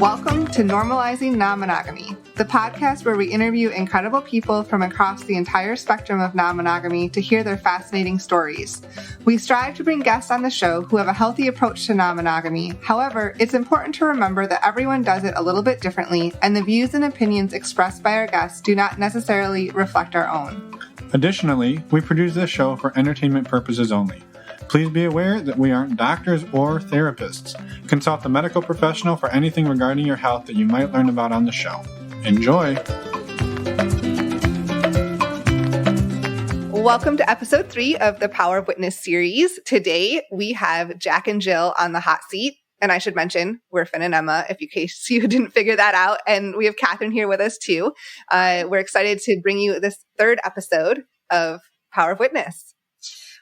Welcome to Normalizing Non-Monogamy, the podcast where we interview incredible people from across the entire spectrum of non-monogamy to hear their fascinating stories. We strive to bring guests on the show who have a healthy approach to non-monogamy. However, it's important to remember that everyone does it a little bit differently, and the views and opinions expressed by our guests do not necessarily reflect our own. Additionally, we produce this show for entertainment purposes only. Please be aware that we aren't doctors or therapists. Consult a medical professional for anything regarding your health that you might learn about on the show. Enjoy! Welcome to episode 3 of the Power of Witness series. Today, we have Jack and Jill on the hot seat. And I should mention, we're Finn and Emma, in case you didn't figure that out. And we have Catherine here with us too. We're excited to bring you this 3rd episode of Power of Witness.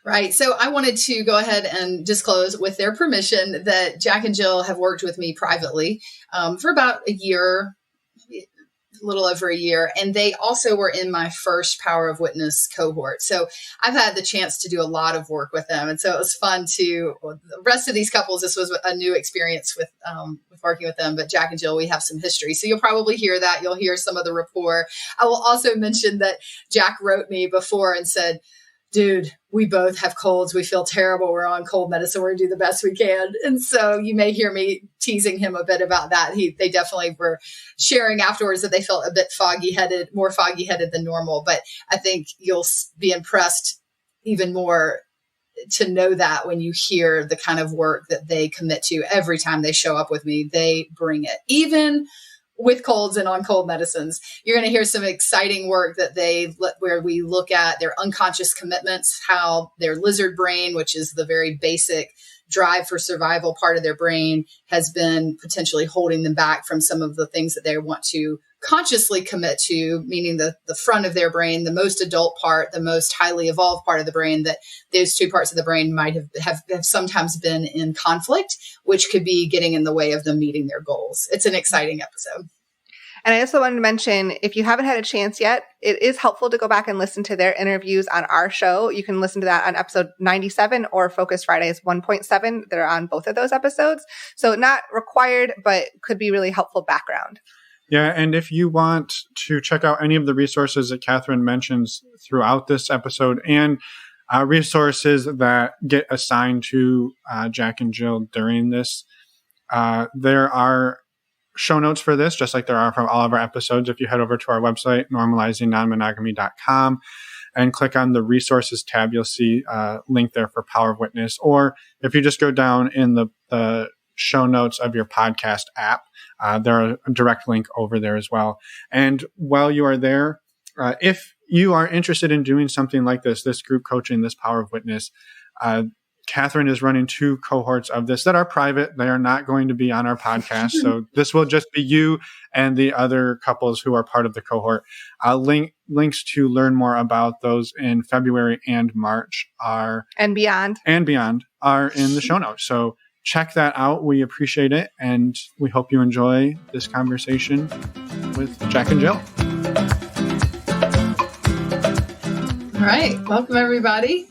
Right. So I wanted to go ahead and disclose with their permission that Jack and Jill have worked with me privately for about a year, a little over a year. And they also were in my first Power of Witness cohort. So I've had the chance to do a lot of work with them. And so it was fun the rest of these couples, this was a new experience with working with them. But Jack and Jill, we have some history. So you'll probably hear that. You'll hear some of the rapport. I will also mention that Jack wrote me before and said, dude, we both have colds. We feel terrible. We're on cold medicine. We're going to do the best we can. And so you may hear me teasing him a bit about that. They definitely were sharing afterwards that they felt a bit more foggy-headed than normal. But I think you'll be impressed even more to know that when you hear the kind of work that they commit to every time they show up with me, they bring it. Even with colds and on cold medicines, you're going to hear some exciting work where we look at their unconscious commitments, how their lizard brain, which is the very basic drive for survival part of their brain, has been potentially holding them back from some of the things that they want to consciously commit to, meaning the front of their brain, the most adult part, the most highly evolved part of the brain, that those two parts of the brain might have sometimes been in conflict, which could be getting in the way of them meeting their goals. It's an exciting episode. And I also wanted to mention, if you haven't had a chance yet, it is helpful to go back and listen to their interviews on our show. You can listen to that on episode 97 or Focus Fridays 1.7. They're on both of those episodes. So not required, but could be really helpful background. Yeah, and if you want to check out any of the resources that Catherine mentions throughout this episode and resources that get assigned to Jack and Jill during this, there are show notes for this, just like there are from all of our episodes. If you head over to our website, normalizingnonmonogamy.com, and click on the resources tab, you'll see a link there for Power of Witness. Or if you just go down in the show notes of your podcast app, there are a direct link over there as well. And while you are there, if you are interested in doing something like this group coaching, this Power of Witness, Catherine is running 2 cohorts of this that are private. They are not going to be on our podcast. So this will just be you and the other couples who are part of the cohort. Links to learn more about those in February and March and beyond are in the show notes. So check that out. We appreciate it. And we hope you enjoy this conversation with Jack and Jill. All right. Welcome, everybody.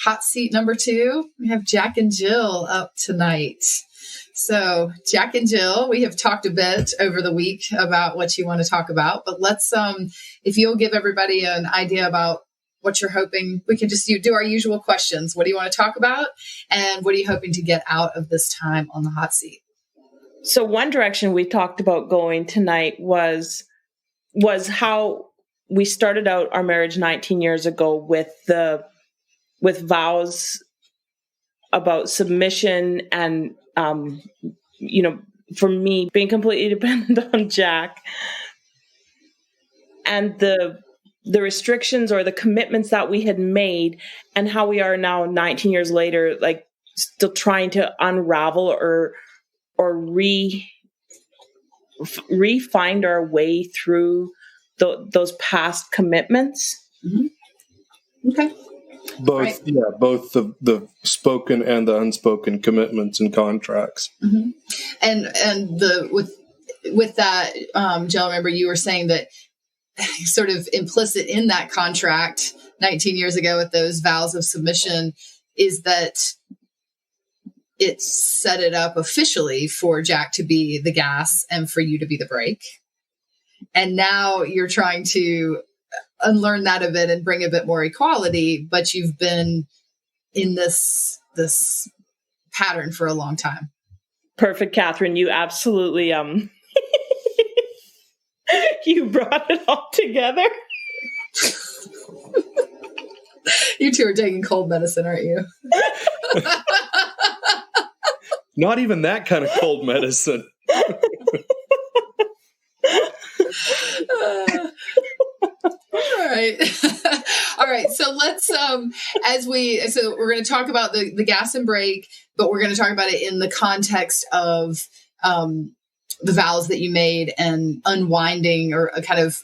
Hot seat number 2. We have Jack and Jill up tonight. So Jack and Jill, we have talked a bit over the week about what you want to talk about, but let's, if you'll give everybody an idea about what you're hoping, we can just do our usual questions. What do you want to talk about? And what are you hoping to get out of this time on the hot seat? So one direction we talked about going tonight was how we started out our marriage 19 years ago with vows about submission and, for me being completely dependent on Jack, and the restrictions or the commitments that we had made, and how we are now 19 years later, like still trying to unravel or re-find our way through those past commitments. Mm-hmm. Okay. Both the spoken and the unspoken commitments and contracts. Mm-hmm. And with that, Jill, I remember you were saying that sort of implicit in that contract 19 years ago with those vows of submission is that it set it up officially for Jack to be the gas and for you to be the brake. And now you're trying to unlearn that a bit and bring a bit more equality, but you've been in this pattern for a long time. Perfect, Catherine. You absolutely you brought it all together. You two are taking cold medicine, aren't you? Not even that kind of cold medicine. All right. All right. So let's, so we're going to talk about the gas and brake, but we're going to talk about it in the context of the vows that you made and unwinding or kind of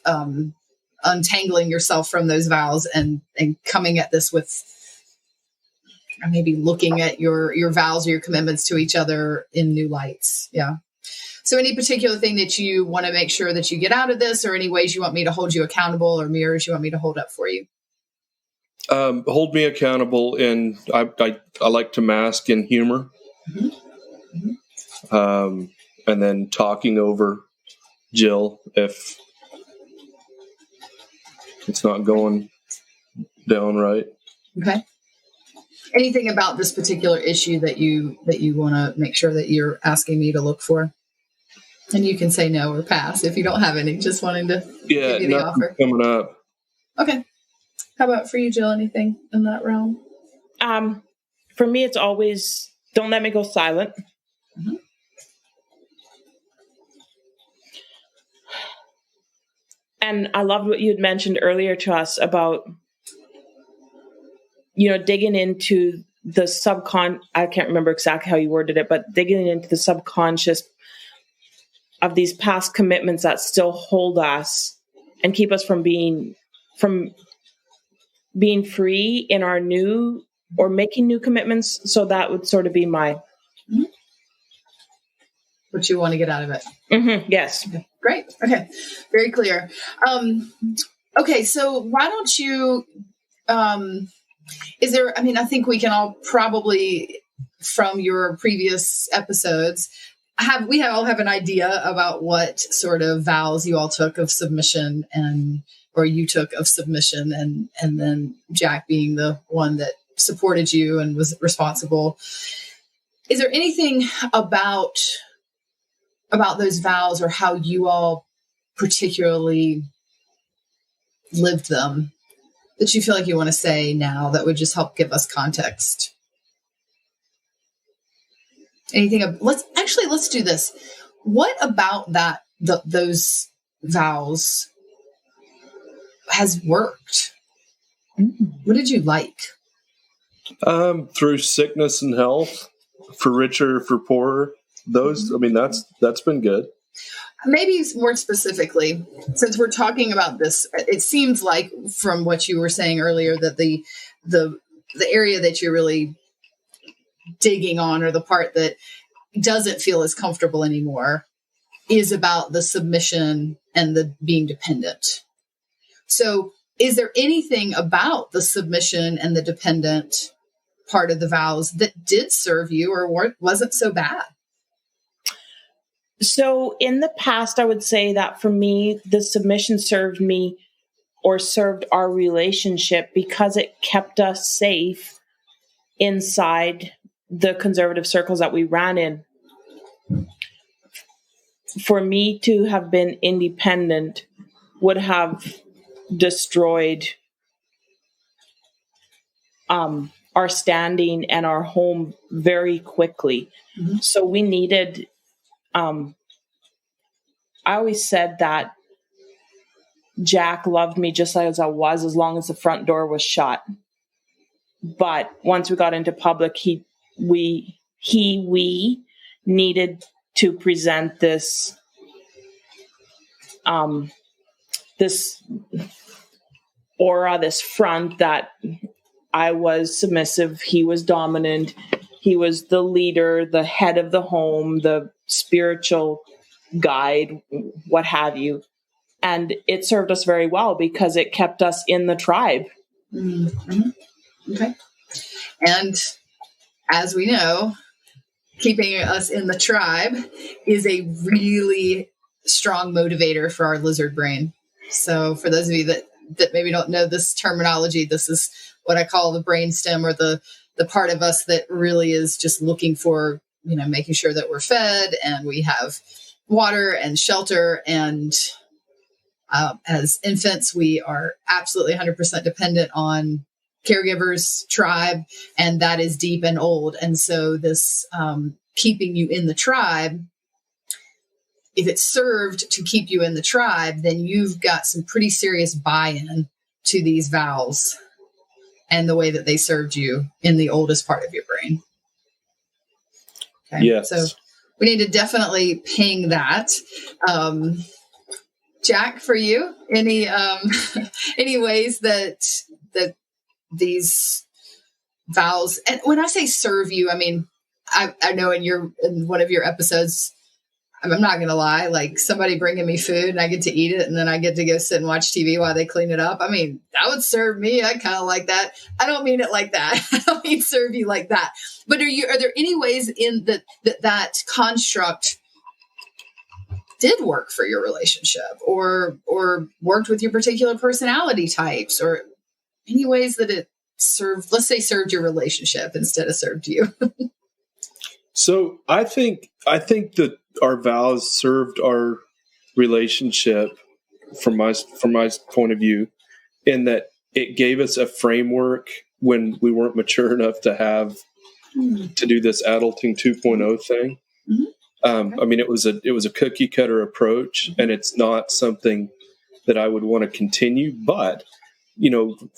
untangling yourself from those vows and coming at this with maybe looking at your vows or your commitments to each other in new lights. Yeah. So any particular thing that you want to make sure that you get out of this, or any ways you want me to hold you accountable, or mirrors you want me to hold up for you? Hold me accountable, and I like to mask in humor. Mm-hmm. Mm-hmm. And then talking over Jill if it's not going down right. Okay. Anything about this particular issue that you want to make sure that you're asking me to look for? And you can say no or pass if you don't have any. Just wanting to give you the offer. Coming up. Okay. How about for you, Jill? Anything in that realm? For me, it's always don't let me go silent. Mm-hmm. And I loved what you had mentioned earlier to us about, digging into the I can't remember exactly how you worded it, but digging into the subconscious of these past commitments that still hold us and keep us from being free in our new or making new commitments. So that would sort of be my... Mm-hmm. What you want to get out of it. Mm-hmm. Yes. Okay. Great. Okay. Very clear. Okay. So why don't you, I think we can all probably, from your previous episodes, all have an idea about what sort of vows you all took of submission or you took of submission, and then Jack being the one that supported you and was responsible. Is there anything about those vows or how you all particularly lived them that you feel like you want to say now that would just help give us context? Anything? Let's do this. What about those vows has worked? What did you like? Through sickness and health, for richer, for poorer. Those, that's been good. Maybe more specifically, since we're talking about this, it seems like from what you were saying earlier that the area that you're really digging on, or the part that doesn't feel as comfortable anymore, is about the submission and the being dependent. So is there anything about the submission and the dependent part of the vows that did serve you or wasn't so bad? So in the past, I would say that for me, the submission served me or served our relationship because it kept us safe inside the conservative circles that we ran in. For me to have been independent would have destroyed our standing and our home very quickly. Mm-hmm. So we needed... I always said that Jack loved me just as I was, as long as the front door was shut. But once we got into public, we needed to present this aura, this front that I was submissive, he was dominant, he was the leader, the head of the home, the spiritual guide, what have you. And it served us very well because it kept us in the tribe. Mm-hmm. Okay. And as we know, keeping us in the tribe is a really strong motivator for our lizard brain. So for those of you that maybe don't know this terminology, this is what I call the brainstem, or the part of us that really is just looking for, making sure that we're fed and we have water and shelter. And as infants, we are absolutely 100% dependent on caregivers, tribe, and that is deep and old. And so this keeping you in the tribe, if it's served to keep you in the tribe, then you've got some pretty serious buy-in to these vows and the way that they served you in the oldest part of your brain. Okay? Yes. So we need to definitely ping that. Jack, for you, any ways that these vows, and when I say serve you, I mean, I know in one of your episodes, I'm not going to lie, like somebody bringing me food and I get to eat it and then I get to go sit and watch TV while they clean it up. I mean, that would serve me. I kind of like that. I don't mean it like that. I don't mean serve you like that. But are there any ways in that construct did work for your relationship or worked with your particular personality types, or any ways that it served, let's say served your relationship instead of served you? So I think that our vows served our relationship from my point of view, in that it gave us a framework when we weren't mature enough to do this adulting 2.0 thing. Mm-hmm. I mean, it was a cookie cutter approach, and it's not something that I would want to continue. But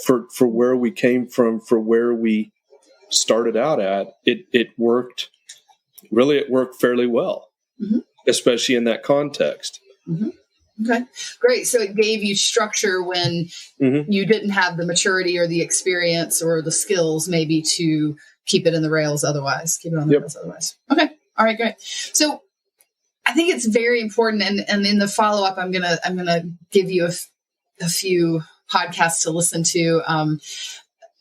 for where we came from, for where we started out at, it worked. Really, it worked fairly well, mm-hmm. especially in that context. Mm-hmm. Okay, great. So it gave you structure when mm-hmm. you didn't have the maturity or the experience or the skills maybe to keep it in the rails otherwise. Keep it on the rails otherwise. Okay. All right, great. So I think it's very important. And in the follow-up, I'm gonna give you a few podcasts to listen to.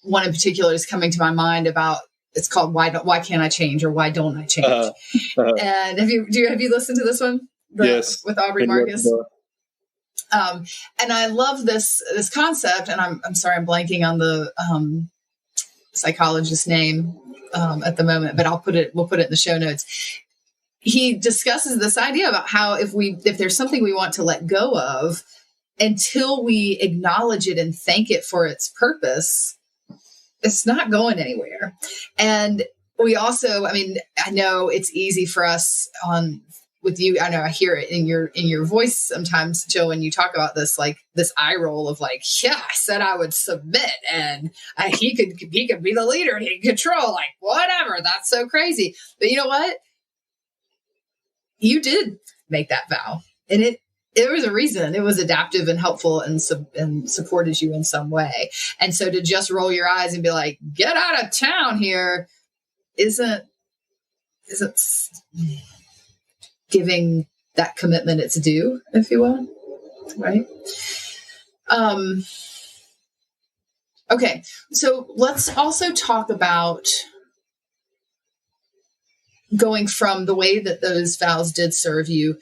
One in particular is coming to my mind about, it's called Why Can't I Change, or Why Don't I Change? And have you listened to this one? Yes. With Aubrey Marcus. And I love this concept, and I'm sorry, I'm blanking on the psychologist's name at the moment, but we'll put it in the show notes. He discusses this idea about how if there's something we want to let go of, until we acknowledge it and thank it for its purpose, it's not going anywhere. And we also, I mean, I know it's easy for us with you. I know I hear it in your voice sometimes, Jill, when you talk about this, like this eye roll of like, yeah, I said I would submit, and he could be the leader and he could control, like whatever. That's so crazy. But you know what? You did make that vow, and there was a reason. It was adaptive and helpful and supported you in some way. And so to just roll your eyes and be like, get out of town here, isn't giving that commitment its due, if you will. Right? Okay. So let's also talk about going from the way that those vows did serve you.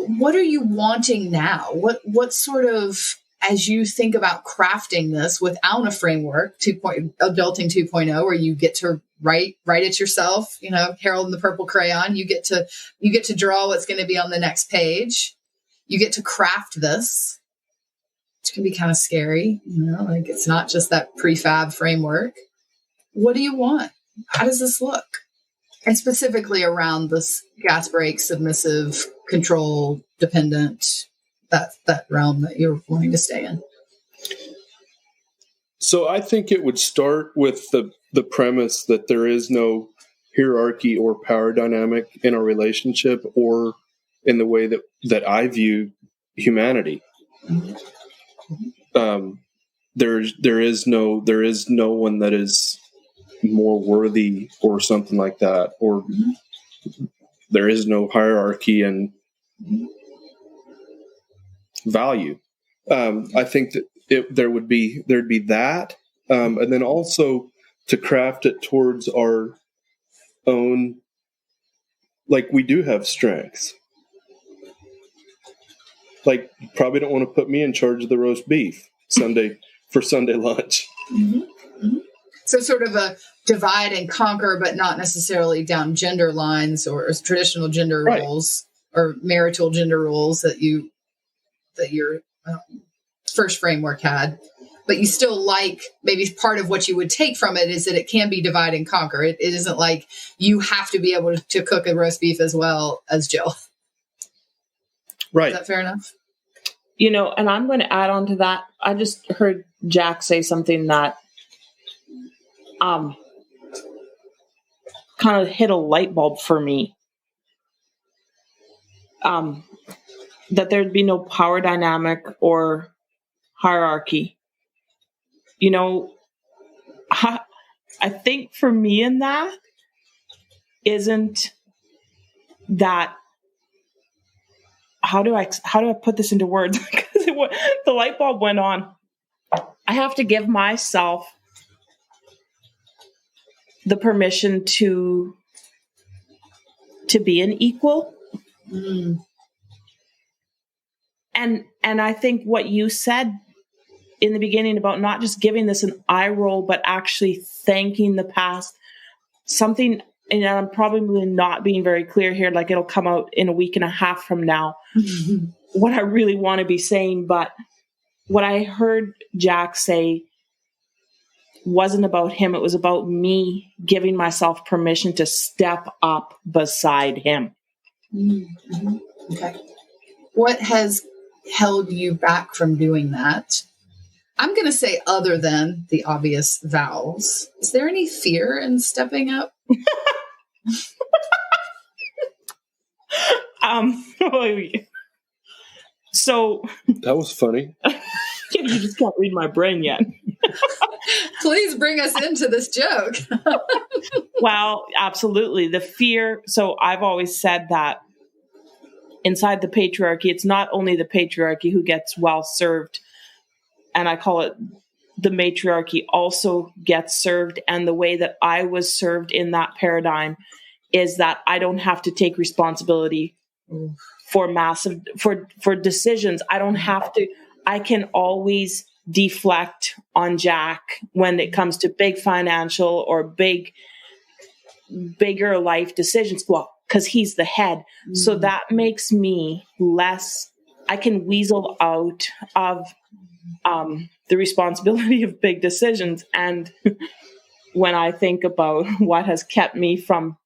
What are you wanting now? What sort of, as you think about crafting this without a framework, adulting 2.0, where you get to write it yourself, Harold and the Purple Crayon, you get to draw what's going to be on the next page. You get to craft this. It can be kind of scary, like it's not just that prefab framework. What do you want? How does this look? And specifically around this gas brake, submissive, control, dependent, that realm that you're wanting to stay in. So I think it would start with the premise that there is no hierarchy or power dynamic in our relationship, or in the way that I view humanity. Mm-hmm. There is no one that is more worthy or something like that, or mm-hmm. there is no hierarchy and value. I think that there'd be that, and then also to craft it towards our own like we do have strengths. Like, you probably don't want to put me in charge of the roast beef for Sunday lunch. Mm-hmm. Mm-hmm. So sort of a divide and conquer, but not necessarily down gender lines or traditional gender roles or marital gender roles that your first framework had. But you still like, maybe part of what you would take from it is that it can be divide and conquer. It isn't like you have to be able to cook a roast beef as well as Jill. Right. Is that fair enough? And I'm going to add on to that. I just heard Jack say something that kind of hit a light bulb for me. That there'd be no power dynamic or hierarchy. I think for me in that isn't that. How do I put this into words? Because the light bulb went on. I have to give myself the permission to be an equal. Mm. And I think what you said in the beginning about not just giving this an eye roll, but actually thanking the past, something, and I'm probably not being very clear here, like it'll come out in a week and a half from now, what I really want to be saying. But what I heard Jack say wasn't about him. It was about me giving myself permission to step up beside him. Mm-hmm. Okay. What has held you back from doing that? I'm going to say other than the obvious vows. Is there any fear in stepping up? So that was funny. You just can't read my brain yet. Please bring us into this joke. Well, absolutely. The fear. So I've always said that inside the patriarchy, it's not only the patriarchy who gets well served, and I call it the matriarchy also gets served. And the way that I was served in that paradigm is that I don't have to take responsibility for decisions. I don't have to. I can always deflect on Jack when it comes to big financial or bigger life decisions. Well, because he's the head. So that makes me less, I can weasel out of the responsibility of big decisions. And when I think about what has kept me from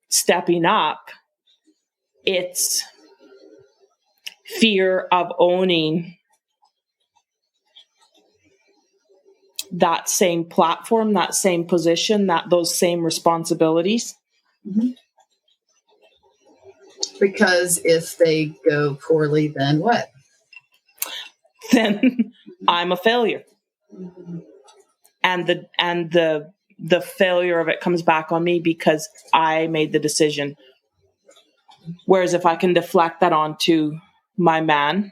stepping up, it's fear of owning that same platform, that same position, those same responsibilities. Mm-hmm. Because if they go poorly, then what? Then I'm a failure. Mm-hmm. And the failure of it comes back on me because I made the decision. Whereas if I can deflect that onto my man,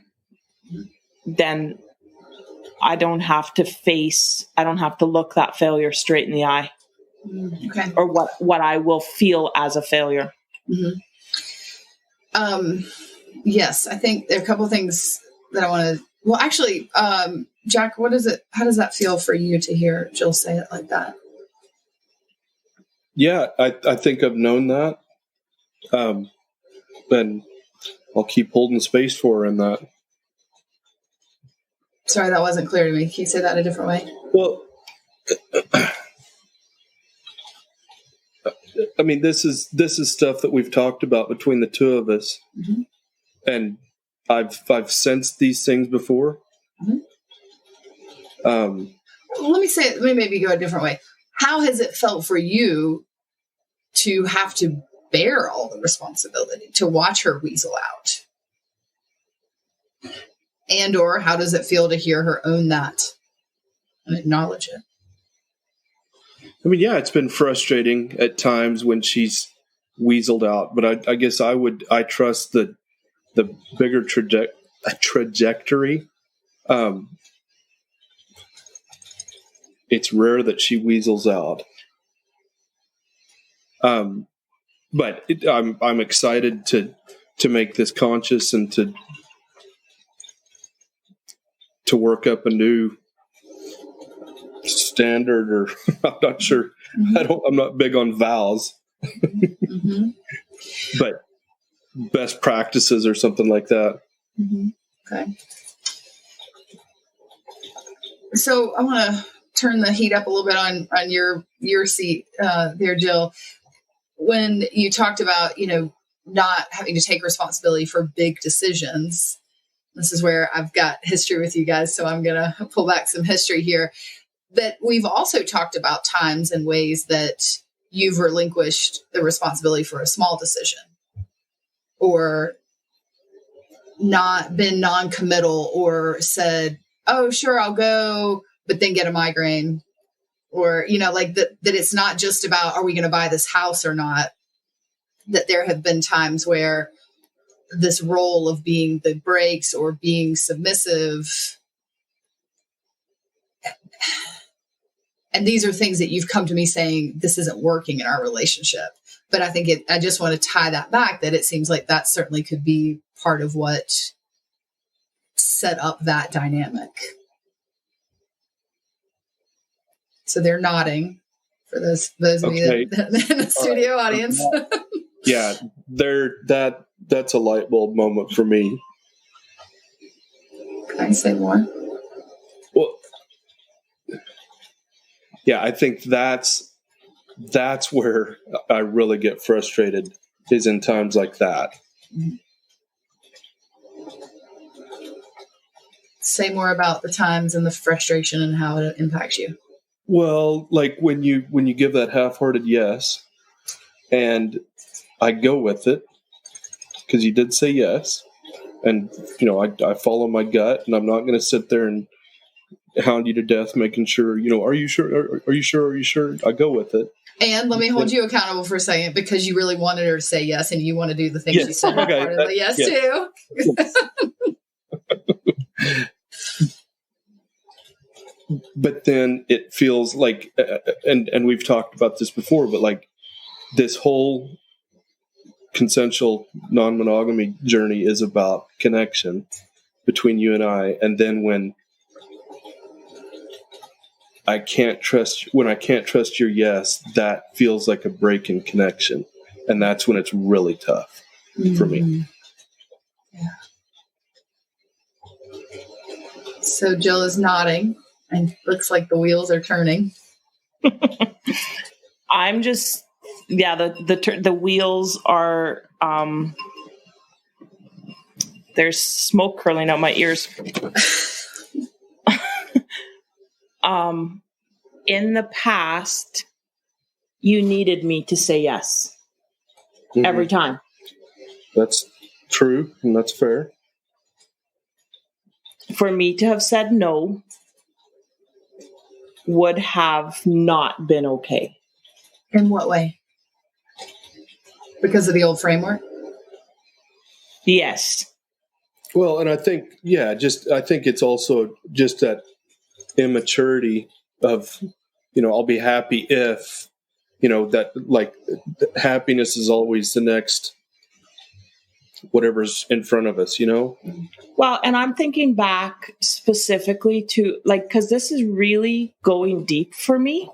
then I don't have to look that failure straight in the eye. Okay. Or what I will feel as a failure. Mm-hmm. Yes, I think there are a couple of things that I want to, well, actually, Jack, how does that feel for you to hear Jill say it like that? Yeah, I think I've known that. And I'll keep holding space for her in that. Sorry, that wasn't clear to me. Can you say that a different way? Well, I mean, this is stuff that we've talked about between the two of us, mm-hmm. and I've sensed these things before. Mm-hmm. Let me maybe go a different way. How has it felt for you to have to bear all the responsibility, to watch her weasel out? And or how does it feel to hear her own that and acknowledge it? I mean, yeah, it's been frustrating at times when she's weaseled out, but I guess I trust the bigger trajectory. It's rare that she weasels out. but I'm excited to make this conscious and to work up a new standard, or I'm not sure. I'm not big on vows, but best practices or something like that. Okay. So I want to turn the heat up a little bit on your seat there, Jill. When you talked about, not having to take responsibility for big decisions, this is where I've got history with you guys, so I'm going to pull back some history here. That we've also talked about times and ways that you've relinquished the responsibility for a small decision, or not been non-committal, or said, oh, sure, I'll go, but then get a migraine, or, like that it's not just about, are we going to buy this house or not? That there have been times where this role of being the brakes or being submissive, and these are things that you've come to me saying, this isn't working in our relationship. But I think I just want to tie that back, that it seems like that certainly could be part of what set up that dynamic. So they're nodding for those of you that in the studio audience. Yeah, that's a light bulb moment for me. Can I say more? Well, yeah, I think that's where I really get frustrated, is in times like that. Say more about the times and the frustration and how it impacts you. Well, like when you give that half-hearted yes, and I go with it because you did say yes, and I follow my gut, and I'm not going to sit there and hound you to death, making sure, are you sure? Are you sure? Are you sure? I go with it. And let me hold you accountable for a second, because you really wanted her to say yes, and you want to do the things yes. she said. Okay. Part of the yes too. Yes. But then it feels like, and we've talked about this before, but like this whole consensual non-monogamy journey is about connection between you and I. And then when I can't trust your yes, that feels like a break in connection. And that's when it's really tough for me. Yeah. So Jill is nodding, and looks like the wheels are turning. I'm just, the wheels are, there's smoke curling out my ears. In the past, you needed me to say yes every time. That's true, and that's fair. For me to have said no would have not been okay. In what way? Because of the old framework? Yes. Well, and I think, I think it's also just that immaturity of, I'll be happy if, that like happiness is always the next whatever's in front of us, Well, and I'm thinking back specifically to because this is really going deep for me.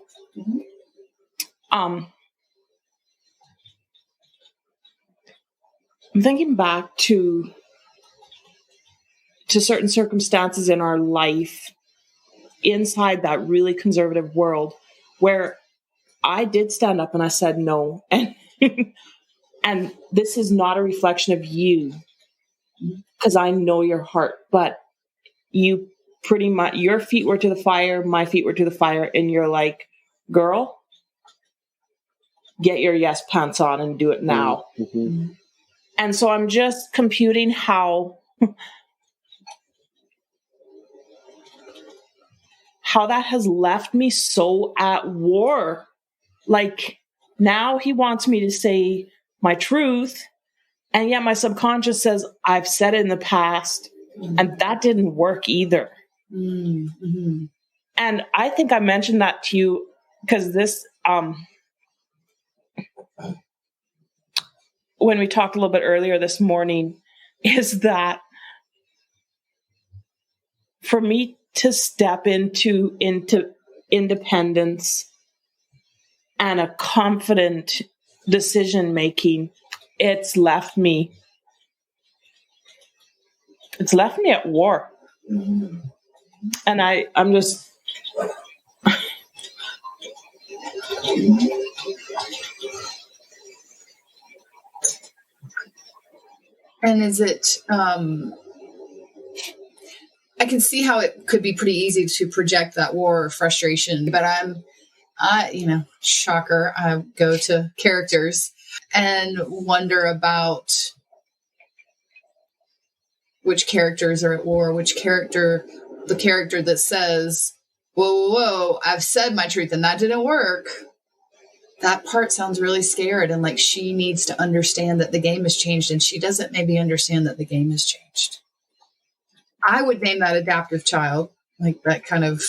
I'm thinking back to certain circumstances in our life inside that really conservative world where I did stand up and I said no. And and this is not a reflection of you, because I know your heart, but you pretty much, your feet were to the fire, my feet were to the fire, and you're like, girl, get your yes pants on and do it now. Mm-hmm. And so I'm just computing how that has left me so at war. Like, now he wants me to say my truth, and yet my subconscious says I've said it in the past, and that didn't work either. Mm-hmm. And I think I mentioned that to you because this when we talked a little bit earlier this morning is that for me to step into independence and a confident decision making, it's left me at war. Mm-hmm. And I'm just and is it I can see how it could be pretty easy to project that war or frustration, but shocker, I go to characters and wonder about which characters are at war, the character that says, whoa, I've said my truth and that didn't work. That part sounds really scared and like she needs to understand that the game has changed, and she doesn't maybe understand that the game has changed. I would name that adaptive child, like that kind of,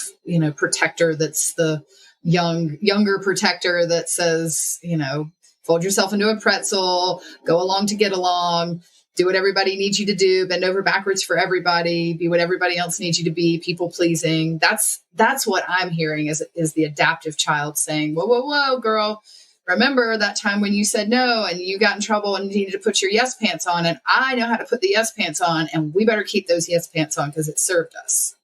protector that's the younger protector that says, fold yourself into a pretzel, go along to get along, do what everybody needs you to do, bend over backwards for everybody, be what everybody else needs you to be, people pleasing. That's what I'm hearing is the adaptive child saying, whoa, girl, remember that time when you said no and you got in trouble and you needed to put your yes pants on, and I know how to put the yes pants on, and we better keep those yes pants on because it served us.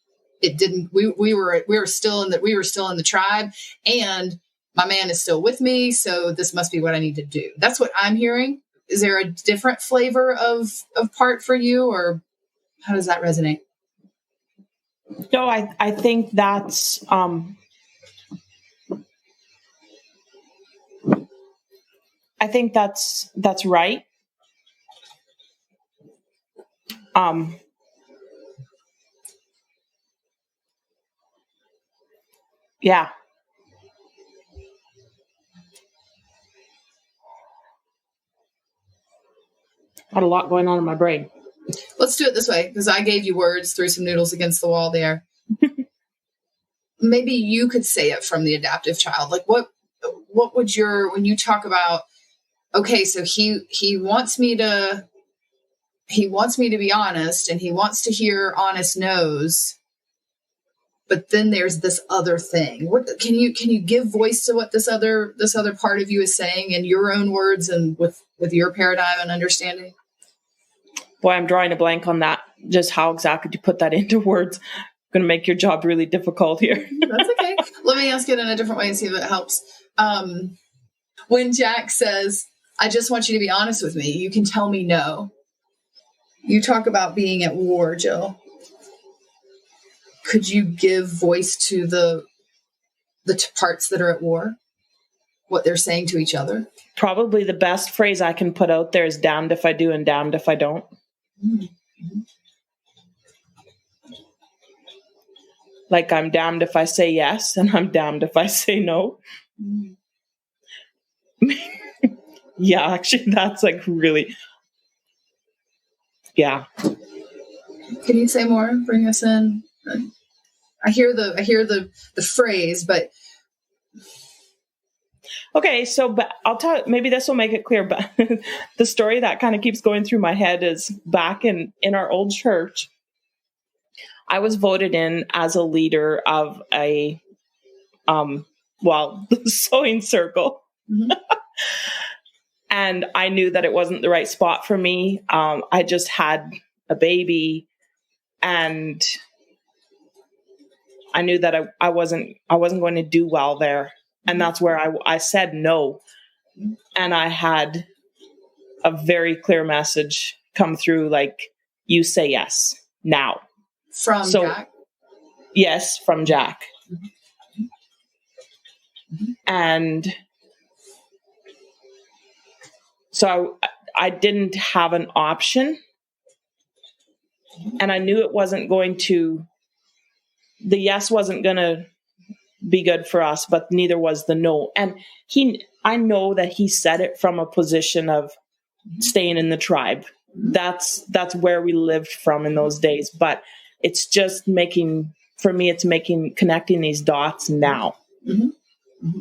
It didn't. We were still in the tribe, and my man is still with me, so this must be what I need to do. That's what I'm hearing. Is there a different flavor of part for you, or how does that resonate? No, I think that's that's right. Yeah. Got a lot going on in my brain. Let's do it this way, because I gave you words, threw some noodles against the wall there. Maybe you could say it from the adaptive child. Like what would when you talk about, okay, so he wants me to be honest, and he wants to hear honest no's, but then there's this other thing. What can you give voice to what this other part of you is saying in your own words and with your paradigm and understanding? Boy, I'm drawing a blank on that. Just how exactly to put that into words. I'm going to make your job really difficult here. That's okay. Let me ask it in a different way and see if it helps. When Jack says, I just want you to be honest with me, you can tell me no. You talk about being at war, Jill. Could you give voice to the parts that are at war? What they're saying to each other? Probably the best phrase I can put out there is damned if I do and damned if I don't. Mm-hmm. Like I'm damned if I say yes and I'm damned if I say no. Mm-hmm. Yeah, actually that's like really, yeah. Can you say more? Bring us in. I hear the phrase, but okay. So, but I'll tell. Maybe this will make it clear. But the story that kind of keeps going through my head is back in our old church. I was voted in as a leader of a, the sewing circle. Mm-hmm. And I knew that it wasn't the right spot for me. I just had a baby, and I knew that I wasn't going to do well there. And that's where I said no. And I had a very clear message come through, like, you say yes now. From Jack? Yes, from Jack. Mm-hmm. And so I didn't have an option. And I knew it wasn't going to, the yes wasn't going to be good for us, but neither was the no. And I know that he said it from a position of staying in the tribe. That's where we lived from in those days. But it's just connecting these dots now. Mm-hmm. Mm-hmm.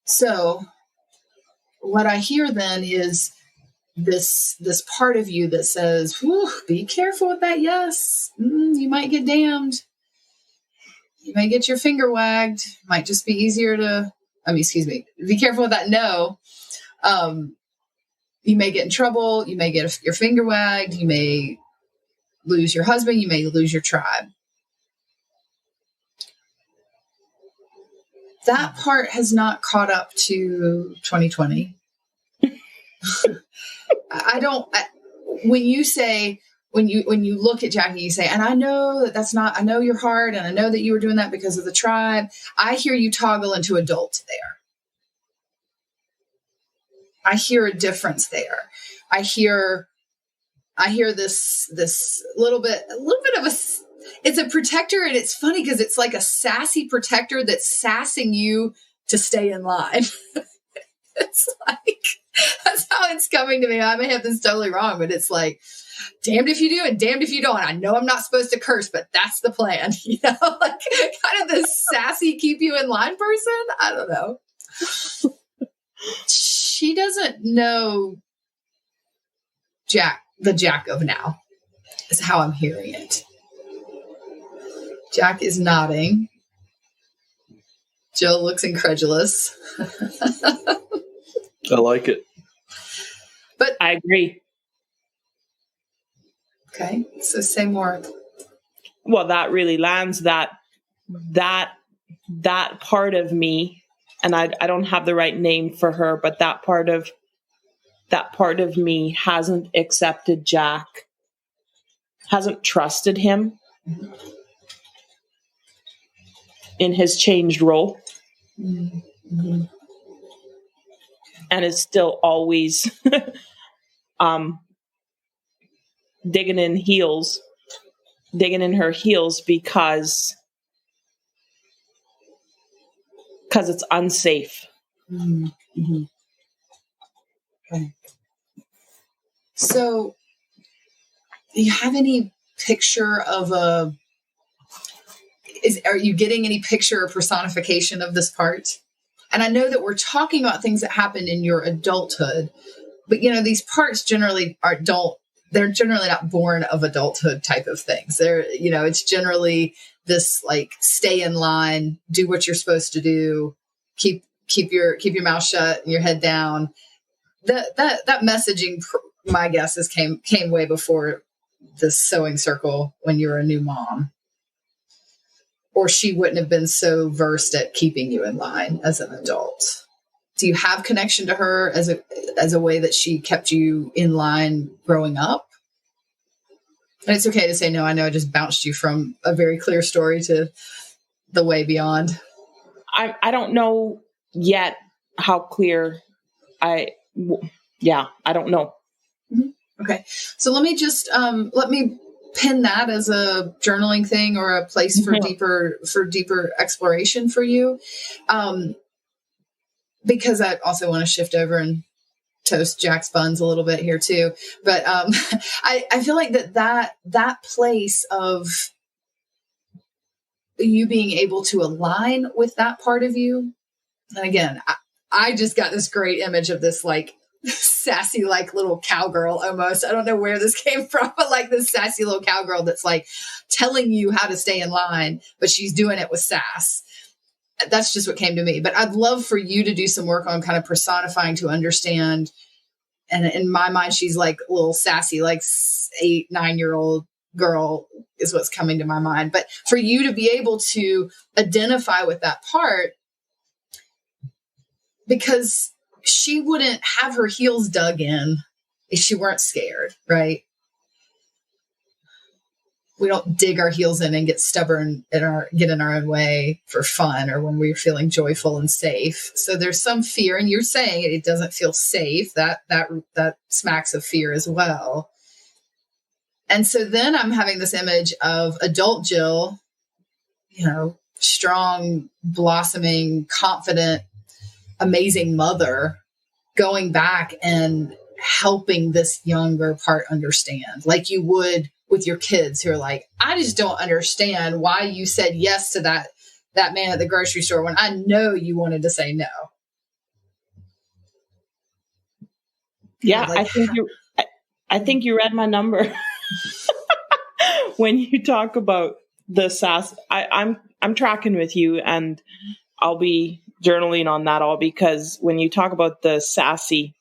So what I hear then is this part of you that says, be careful with that yes. You might get damned. You may get your finger wagged. Might just be easier to, be careful with that no. You may get in trouble. You may get your finger wagged. You may lose your husband. You may lose your tribe. That part has not caught up to 2020. When you look at Jackie, you say, and I know I know your heart, and I know that you were doing that because of the tribe. I hear you toggle into adult there. I hear a difference there. I hear this little bit of it's a protector, and it's funny because it's like a sassy protector that's sassing you to stay in line. It's like, that's how it's coming to me. I may have this totally wrong, but it's like, damned if you do and damned if you don't. I know I'm not supposed to curse, but that's the plan. Like kind of this sassy, keep you in line person. I don't know. She doesn't know the Jack of now, is how I'm hearing it. Jack is nodding. Jill looks incredulous. I like it. But I agree. Okay, so say more. Well, that really lands that part of me, and I don't have the right name for her, but that part of me hasn't accepted Jack, hasn't trusted him in his changed role. Mm-hmm. And is still always digging in her heels because it's unsafe. Mm-hmm. Okay. So, do you have any picture of are you getting any picture or personification of this part? And I know that we're talking about things that happened in your adulthood, but these parts generally they're generally not born of adulthood type of things. They're, it's generally this like stay in line, do what you're supposed to do, keep your mouth shut and your head down. That messaging, my guess is came way before this sewing circle when you were a new mom. Or she wouldn't have been so versed at keeping you in line as an adult. Do you have connection to her as a way that she kept you in line growing up? And it's okay to say no. I know I just bounced you from a very clear story to the way beyond. I don't know yet how clear I don't know. Mm-hmm. Okay. So let me just, let me pin that as a journaling thing or a place for deeper exploration for you. Because I also want to shift over and toast Jack's buns a little bit here too. But, I feel like that place of you being able to align with that part of you. And again, I just got this great image of this like sassy, like little cowgirl almost. I don't know where this came from, but like this sassy little cowgirl that's like telling you how to stay in line, but she's doing it with sass. That's just what came to me. But I'd love for you to do some work on kind of personifying to understand. And in my mind, she's like a little sassy, like 8-9-year-old girl is what's coming to my mind. But for you to be able to identify with that part, because she wouldn't have her heels dug in if she weren't scared, right? We don't dig our heels in and get stubborn and get in our own way for fun or when we're feeling joyful and safe. So there's some fear, and you're saying it doesn't feel safe. That smacks of fear as well. And so then I'm having this image of adult Jill, strong, blossoming, confident, amazing mother, going back and helping this younger part understand, like you would with your kids who are like, I just don't understand why you said yes to that man at the grocery store when I know you wanted to say no. Yeah, like, I think you read my number when you talk about the sass. I'm tracking with you, and I'll be journaling on that all, because when you talk about the sassy,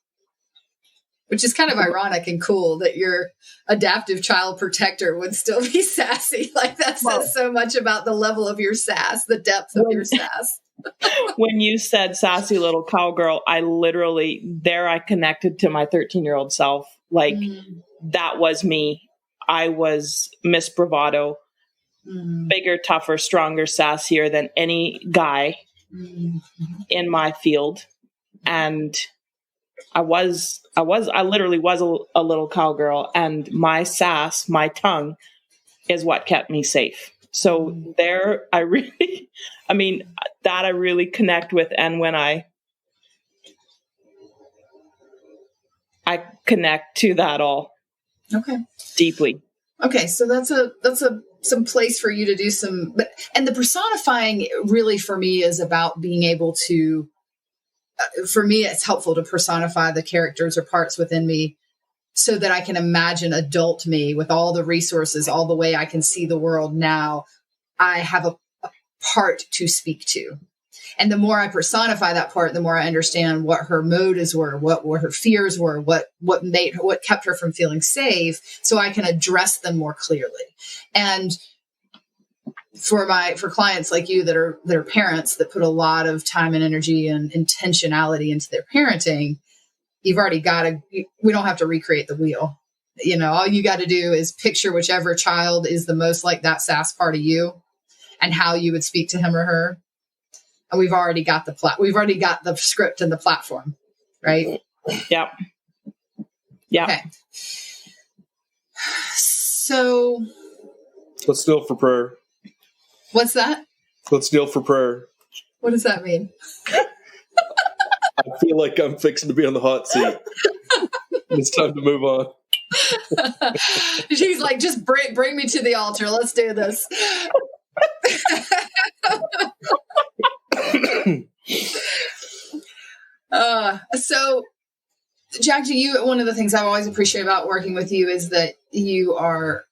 which is kind of ironic and cool that your adaptive child protector would still be sassy. Like that says so much about the level of your sass, the depth of your sass. When you said sassy little cowgirl, I connected to my 13-year-old self. Like that was me. I was Miss Bravado, bigger, tougher, stronger, sassier than any guy in my field. And I literally was a little cowgirl, and my sass, my tongue is what kept me safe. So there, I really connect with. And when I connect to that all. Okay. Deeply. Okay. So that's some place for you to do some, and the personifying really for me is about being able to, for me, it's helpful to personify the characters or parts within me so that I can imagine adult me with all the resources, all the way I can see the world now. I have a part to speak to. And the more I personify that part, the more I understand what her motives were, what her fears were, what kept her from feeling safe, so I can address them more clearly. And for clients like you that are parents that put a lot of time and energy and intentionality into their parenting, you've already we don't have to recreate the wheel. You know, all you got to do is picture whichever child is the most like that sass part of you and how you would speak to him or her. And we've already got the script and the platform, right? Yep. Yeah. Okay. So let's kneel for prayer. What's that? Let's kneel for prayer. What does that mean? I feel like I'm fixing to be on the hot seat. It's time to move on. She's like, just bring me to the altar. Let's do this. So, Jack, one of the things I've always appreciated about working with you is that you are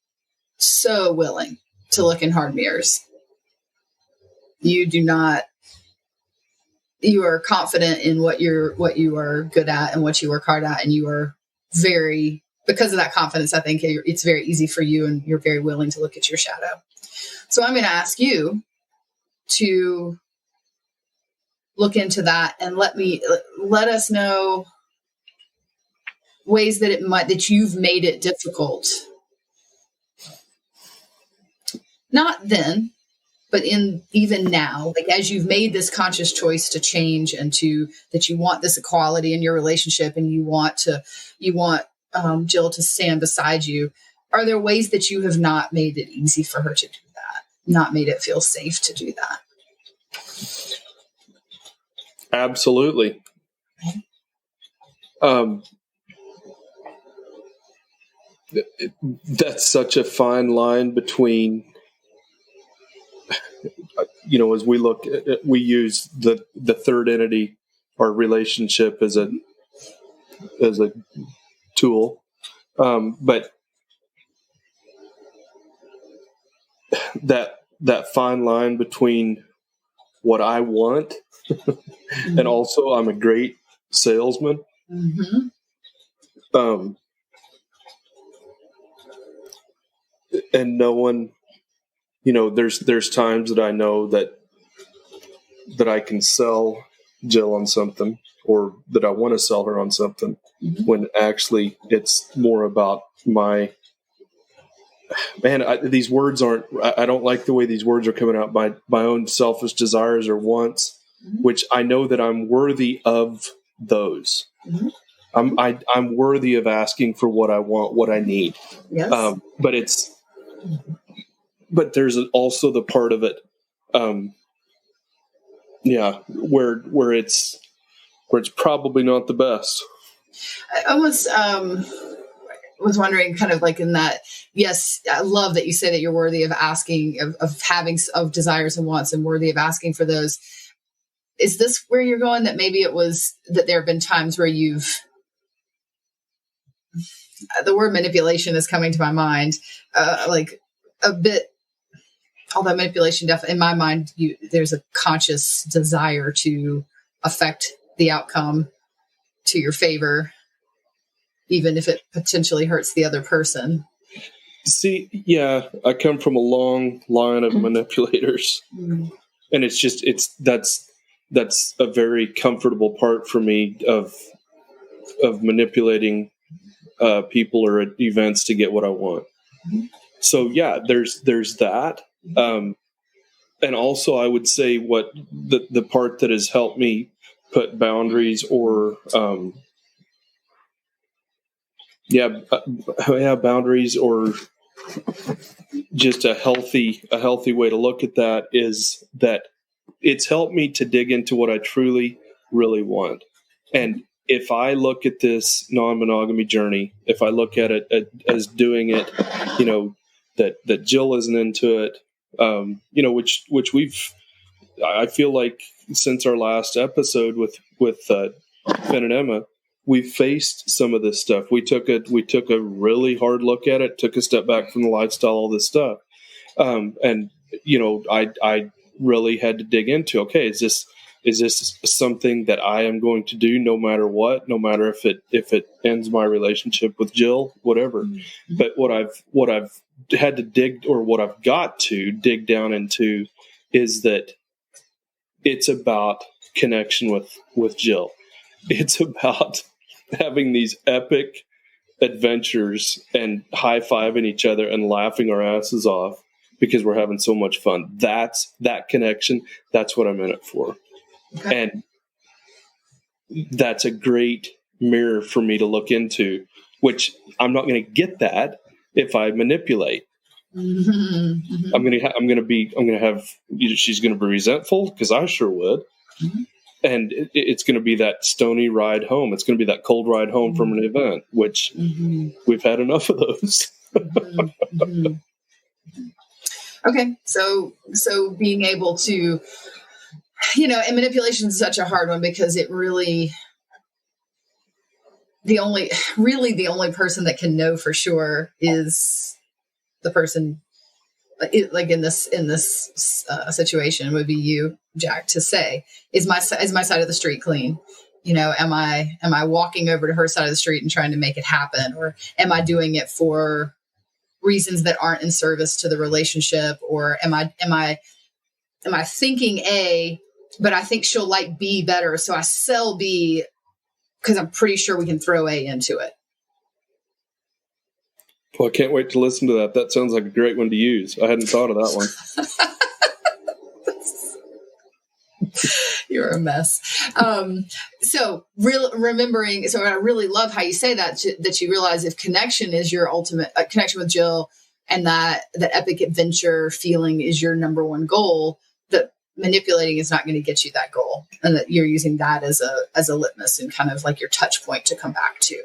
so willing to look in hard mirrors. You are confident in what you are good at and what you work hard at. And you are because of that confidence, I think it's very easy for you, and you're very willing to look at your shadow. So I'm going to ask you to look into that and let us know ways that you've made it difficult. Not then, but even now, like as you've made this conscious choice to change and that you want this equality in your relationship, and you want Jill to stand beside you. Are there ways that you have not made it easy for her to do that? Not made it feel safe to do that? Absolutely. That's such a fine line between, as we look at, we use the third entity, our relationship, as a tool. But that fine line between what I want and also I'm a great salesman. Mm-hmm. And no one, there's times that I know that I can sell Jill on something, or that I want to sell her on something, when actually it's more about these words I don't like the way these words are coming out, my own selfish desires or wants, which I know that I'm worthy of those. Mm-hmm. I'm worthy of asking for what I want, what I need. Yes. But there's also the part of it, where it's probably not the best. I almost was wondering, kind of like in that, yes, I love that you say that you're worthy of asking, of desires and wants, and worthy of asking for those. Is this where you're going? That maybe it was that there have been times where you've the word manipulation is coming to my mind, like a bit, although manipulation definitely, in my mind, there's a conscious desire to affect the outcome to your favor, even if it potentially hurts the other person. See, yeah, I come from a long line of manipulators, and that's a very comfortable part for me of manipulating people or events to get what I want. So yeah, there's that, and also I would say what the part that has helped me put boundaries or boundaries or just a healthy way to look at that is that it's helped me to dig into what I truly, really want. And if I look at this non-monogamy journey, if I look at it as doing it, that Jill isn't into it, which I feel like since our last episode with Finn and Emma, we faced some of this stuff. We took a really hard look at it, took a step back from the lifestyle, all this stuff. And I really had to dig into, okay, is this something that I am going to do no matter what, no matter if it ends my relationship with Jill, whatever. Mm-hmm. But what I've had to dig, or what I've got to dig down into, is that it's about connection with Jill. It's about having these epic adventures and high-fiving each other and laughing our asses off because we're having so much fun. That's that connection. That's what I'm in it for. Okay. And that's a great mirror for me to look into, which I'm not going to get that if I manipulate. Mm-hmm. I'm going to have, she's going to be resentful because I sure would. Mm-hmm. And it's going to be that stony ride home. It's going to be that cold ride home from an event, which we've had enough of those. Okay. So being able to, and manipulation is such a hard one because it really, the only person that can know for sure is the person, like in this situation would be you, Jack, to say, is my side of the street clean? Am I walking over to her side of the street and trying to make it happen, or am I doing it for reasons that aren't in service to the relationship, or am I thinking A, but I think she'll like B better, so I sell B because I'm pretty sure we can throw A into it. Well, I can't wait to listen to that. That sounds like a great one to use. I hadn't thought of that one. You're a mess. So I really love how you say that you realize if connection is your ultimate connection with Jill, and that epic adventure feeling is your number one goal, that manipulating is not going to get you that goal, and that you're using that as a litmus and kind of like your touch point to come back to.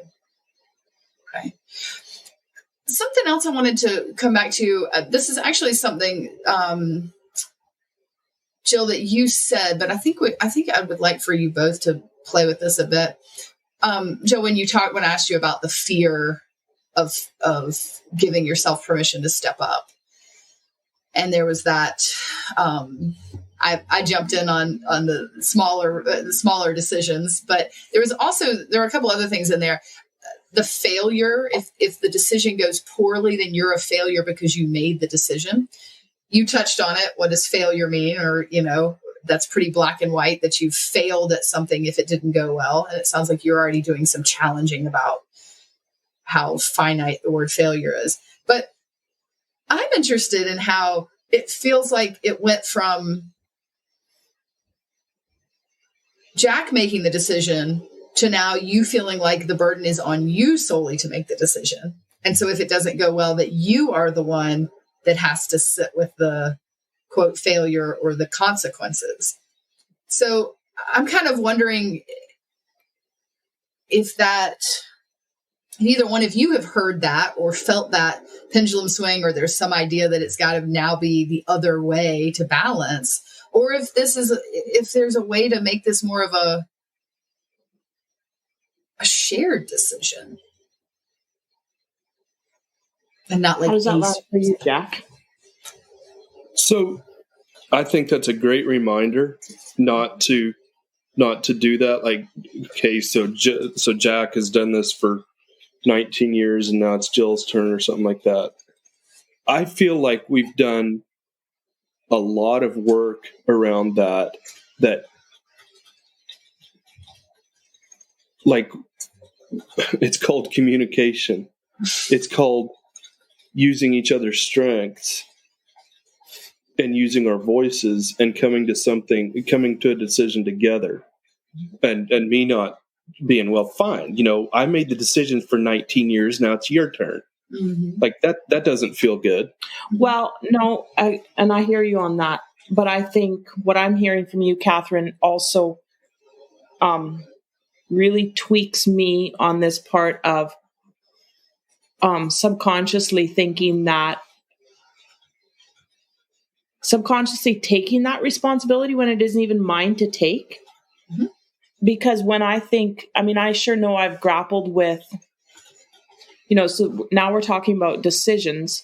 Okay. Something else I wanted to come back to, this is actually something, Jill, that you said, but I think I would like for you both to play with this a bit. Jill, when I asked you about the fear of giving yourself permission to step up, and there was that, I jumped in on the smaller decisions, but there were a couple other things in there. The failure, if the decision goes poorly, then you're a failure because you made the decision. You touched on it. What does failure mean? Or, that's pretty black and white, that you failed at something if it didn't go well. And it sounds like you're already doing some challenging about how finite the word failure is. But I'm interested in how it feels like it went from Jack making the decision to now you feeling like the burden is on you solely to make the decision. And so if it doesn't go well, that you are the one that has to sit with the quote failure or the consequences. So I'm kind of wondering if that, neither one of you have heard that or felt that pendulum swing, or there's some idea that it's got to now be the other way to balance, or if there's a way to make this more of a shared decision. and not like how does that land for you, Jack? So I think that's a great reminder not to do that. Like, okay, so Jack has done this for 19 years and now it's Jill's turn or something like that. I feel like we've done a lot of work around that like, it's called communication. It's called using each other's strengths and using our voices and coming to a decision together, and me not being, well, fine, I made the decision for 19 years. Now it's your turn. Mm-hmm. Like that doesn't feel good. Well, no, I hear you on that, but I think what I'm hearing from you, Catherine, also really tweaks me on this part of subconsciously taking that responsibility when it isn't even mine to take. Mm-hmm. Because when I sure know I've grappled with, so now we're talking about decisions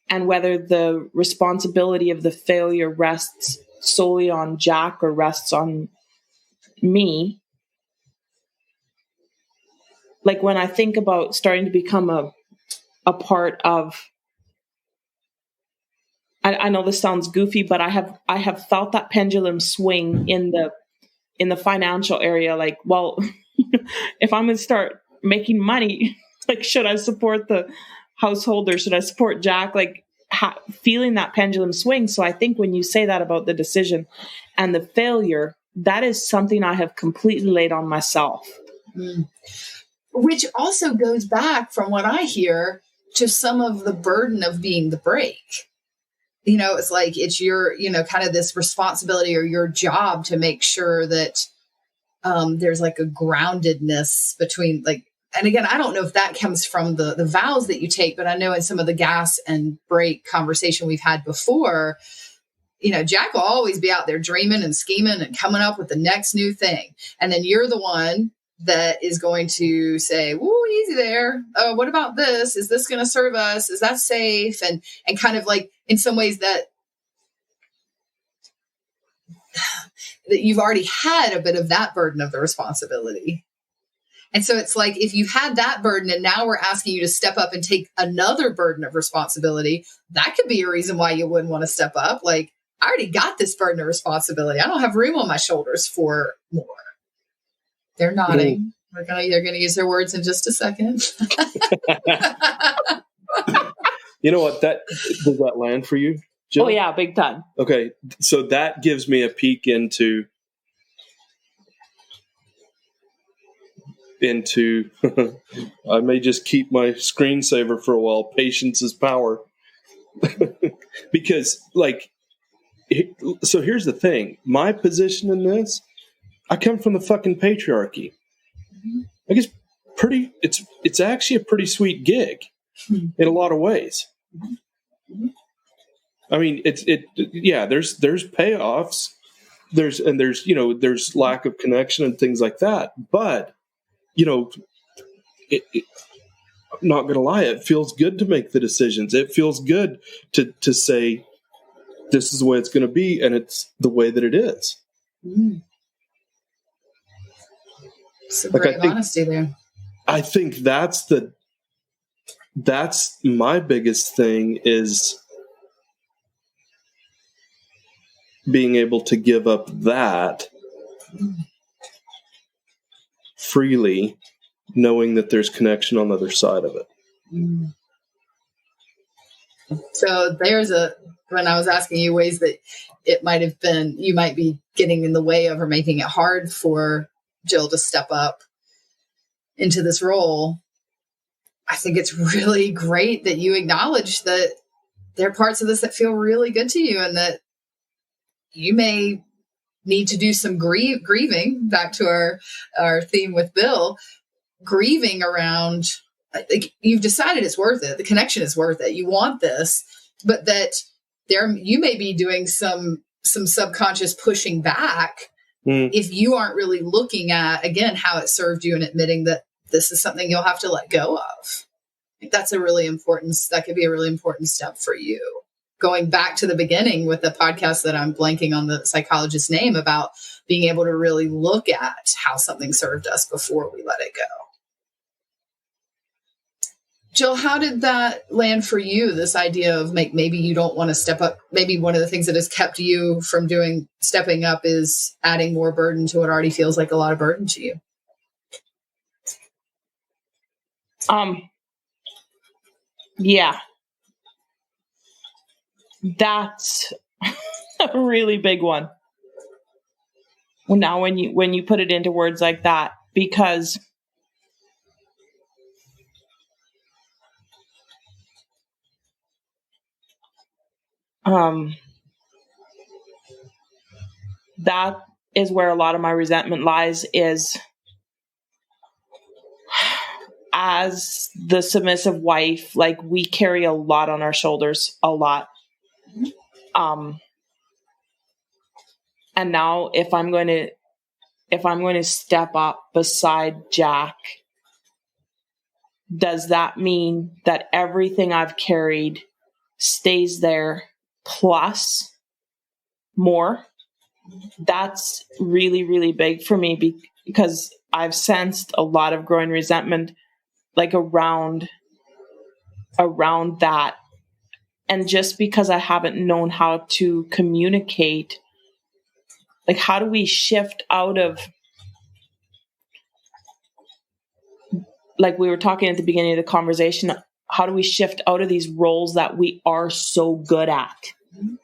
and whether the responsibility of the failure rests solely on Jack or rests on me. Like when I think about starting to become a part of, I know this sounds goofy, but I have felt that pendulum swing in the financial area. Like, well, if I'm going to start making money, like, should I support the household or should I support Jack? Like, feeling that pendulum swing. So I think when you say that about the decision and the failure, that is something I have completely laid on myself. Mm. Which also goes back, from what I hear, to some of the burden of being the break. It's like it's your, kind of this responsibility or your job to make sure that there's like a groundedness between, like, and again, I don't know if that comes from the vows that you take, but I know in some of the gas and break conversation we've had before, Jack will always be out there dreaming and scheming and coming up with the next new thing. And then you're the one that is going to say, whoa, easy there. Oh, what about this? Is this going to serve us? Is that safe? And kind of like in some ways that you've already had a bit of that burden of the responsibility. And so it's like, if you had that burden and now we're asking you to step up and take another burden of responsibility, that could be a reason why you wouldn't want to step up. Like, I already got this burden of responsibility. I don't have room on my shoulders for more. They're nodding. They're going to use their words in just a second. You know what? Does that land for you, Jill? Oh yeah, big time. Okay, so that gives me a peek into I may just keep my screensaver for a while. Patience is power. Because, like, so here's the thing. My position in this, I come from the fucking patriarchy. I guess it's actually a pretty sweet gig in a lot of ways. I mean, there's payoffs. There's lack of connection and things like that. But, I'm not going to lie. It feels good to make the decisions. It feels good to say, this is the way it's going to be. And it's the way that it is. Some great honesty there. I think that's my biggest thing, is being able to give up that freely, knowing that there's connection on the other side of it. So when I was asking you ways that it might have been, you might be getting in the way of or making it hard for Jill to step up into this role, I think it's really great that you acknowledge that there are parts of this that feel really good to you, and that you may need to do some grieving, back to our theme with Bill, grieving around, like, you've decided it's worth it. The connection is worth it. You want this, but that you may be doing some subconscious pushing back if you aren't really looking at, again, how it served you and admitting that this is something you'll have to let go of That's that could be a really important step for you. Going back to the beginning with the podcast that I'm blanking on the psychologist's name about being able to really look at how something served us before we let it go. Jill, how did that land for you? This idea of maybe you don't want to step up. Maybe one of the things that has kept you from stepping up is adding more burden to what already feels like a lot of burden to you. Yeah, that's a really big one. Now, when you put it into words like that, because that is where a lot of my resentment lies, is as the submissive wife, like, we carry a lot on our shoulders, a lot. And now if I'm going to step up beside Jack, does that mean that everything I've carried stays there plus more? That's really, really big for me, because I've sensed a lot of growing resentment, like, around that. And just because I haven't known how to communicate, like, how do we shift out of, like we were talking at the beginning of the conversation, how do we shift out of these roles that we are so good at?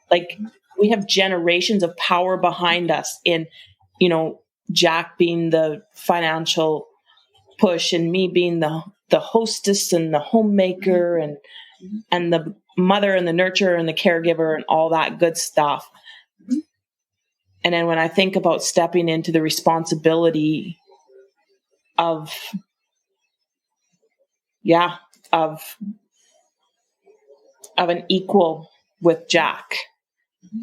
Like, we have generations of power behind us in, Jack being the financial push and me being the hostess and the homemaker and the mother and the nurturer and the caregiver and all that good stuff. And then when I think about stepping into the responsibility of an equal with Jack,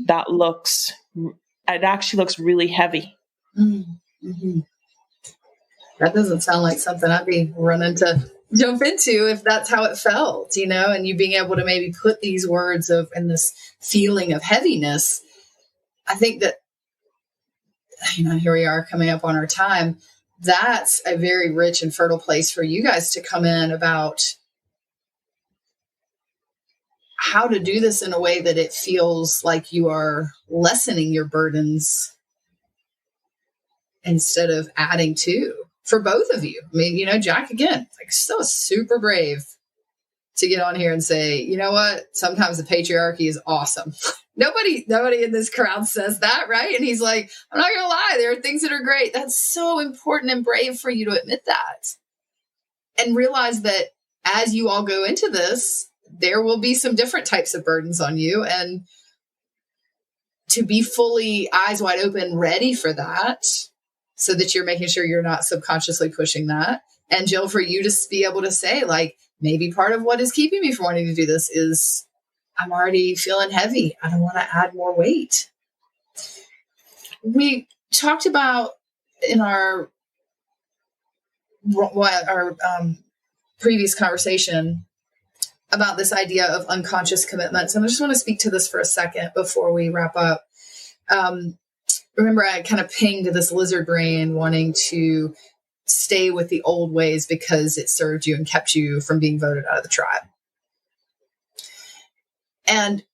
it actually looks really heavy. Mm-hmm. That doesn't sound like something I'd be running to jump into if that's how it felt, and you being able to maybe put these words and this feeling of heaviness. I think that, here we are coming up on our time. That's a very rich and fertile place for you guys to come in about how to do this in a way that it feels like you are lessening your burdens instead of adding to, for both of you. I mean, Jack, again, like, so super brave to get on here and say, you know what? Sometimes the patriarchy is awesome. Nobody in this crowd says that, right? And he's like, I'm not going to lie. There are things that are great. That's so important and brave for you to admit that. And realize that as you all go into this, there will be some different types of burdens on you. And to be fully eyes wide open, ready for that, so that you're making sure you're not subconsciously pushing that. And Jill, for you to be able to say, like, maybe part of what is keeping me from wanting to do this is I'm already feeling heavy. I don't want to add more weight. We talked about in our previous conversation about this idea of unconscious commitments. And I just want to speak to this for a second before we wrap up. Remember, I kind of pinged this lizard brain wanting to stay with the old ways because it served you and kept you from being voted out of the tribe. And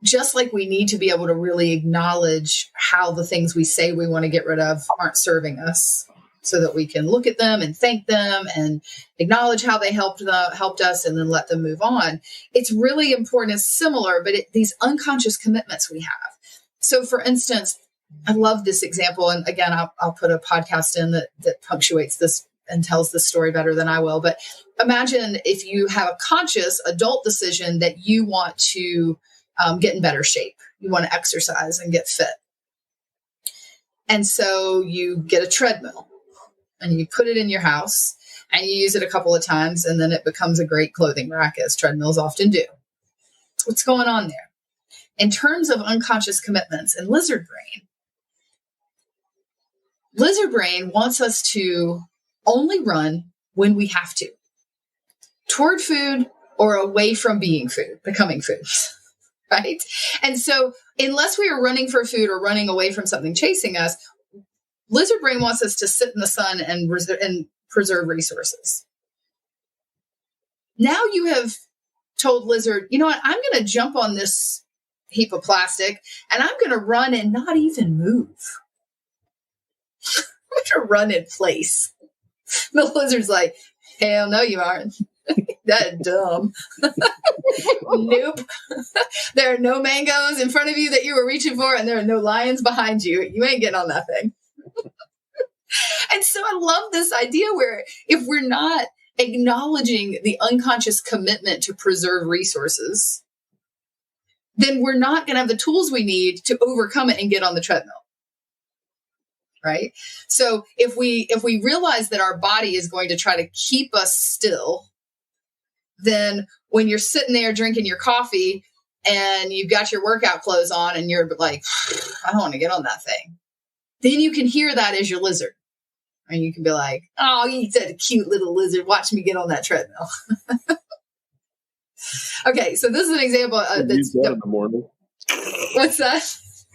just like we need to be able to really acknowledge how the things we say we want to get rid of aren't serving us, so that we can look at them and thank them and acknowledge how they helped us and then let them move on. It's really important. It's similar, but these unconscious commitments we have. So for instance, I love this example. And again, I'll put a podcast in that punctuates this and tells this story better than I will. But imagine if you have a conscious adult decision that you want to get in better shape. You want to exercise and get fit. And so you get a treadmill and you put it in your house and you use it a couple of times, and then it becomes a great clothing rack, as treadmills often do. What's going on there? In terms of unconscious commitments and lizard brain wants us to only run when we have to. toward food or away from being food, becoming food, right? And so unless we are running for food or running away from something chasing us, lizard brain wants us to sit in the sun and preserve resources. Now you have told lizard, you know what, I'm going to jump on this heap of plastic and I'm going to run and not even move. I'm going to run in place. The lizard's like, hell no, you aren't. That's dumb. Nope. There are no mangoes in front of you that you were reaching for, and there are no lions behind you. You ain't getting on that thing. And so I love this idea where if we're not acknowledging the unconscious commitment to preserve resources, then we're not going to have the tools we need to overcome it and get on the treadmill. Right? So if we realize that our body is going to try to keep us still, then when you're sitting there drinking your coffee and you've got your workout clothes on and you're like, I don't want to get on that thing, then you can hear that as your lizard. And you can be like, oh, you said a cute little lizard. Watch me get on that treadmill. Okay, so this is an example. Use that in the morning. What's that?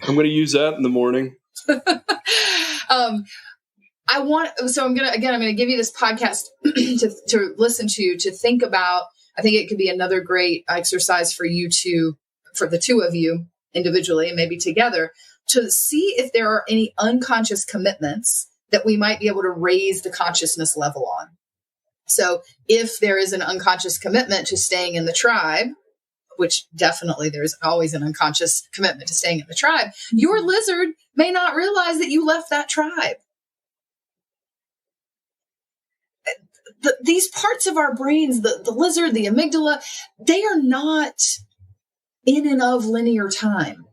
I'm going to use that in the morning. I'm going to give you this podcast to listen to think about. I think it could be another great exercise for the two of you individually and maybe together, to see if there are any unconscious commitments that we might be able to raise the consciousness level on. So if there is an unconscious commitment to staying in the tribe, which definitely there's always an unconscious commitment to staying in the tribe, your lizard may not realize that you left that tribe. These parts of our brains, the lizard, the amygdala, they are not in and of linear time.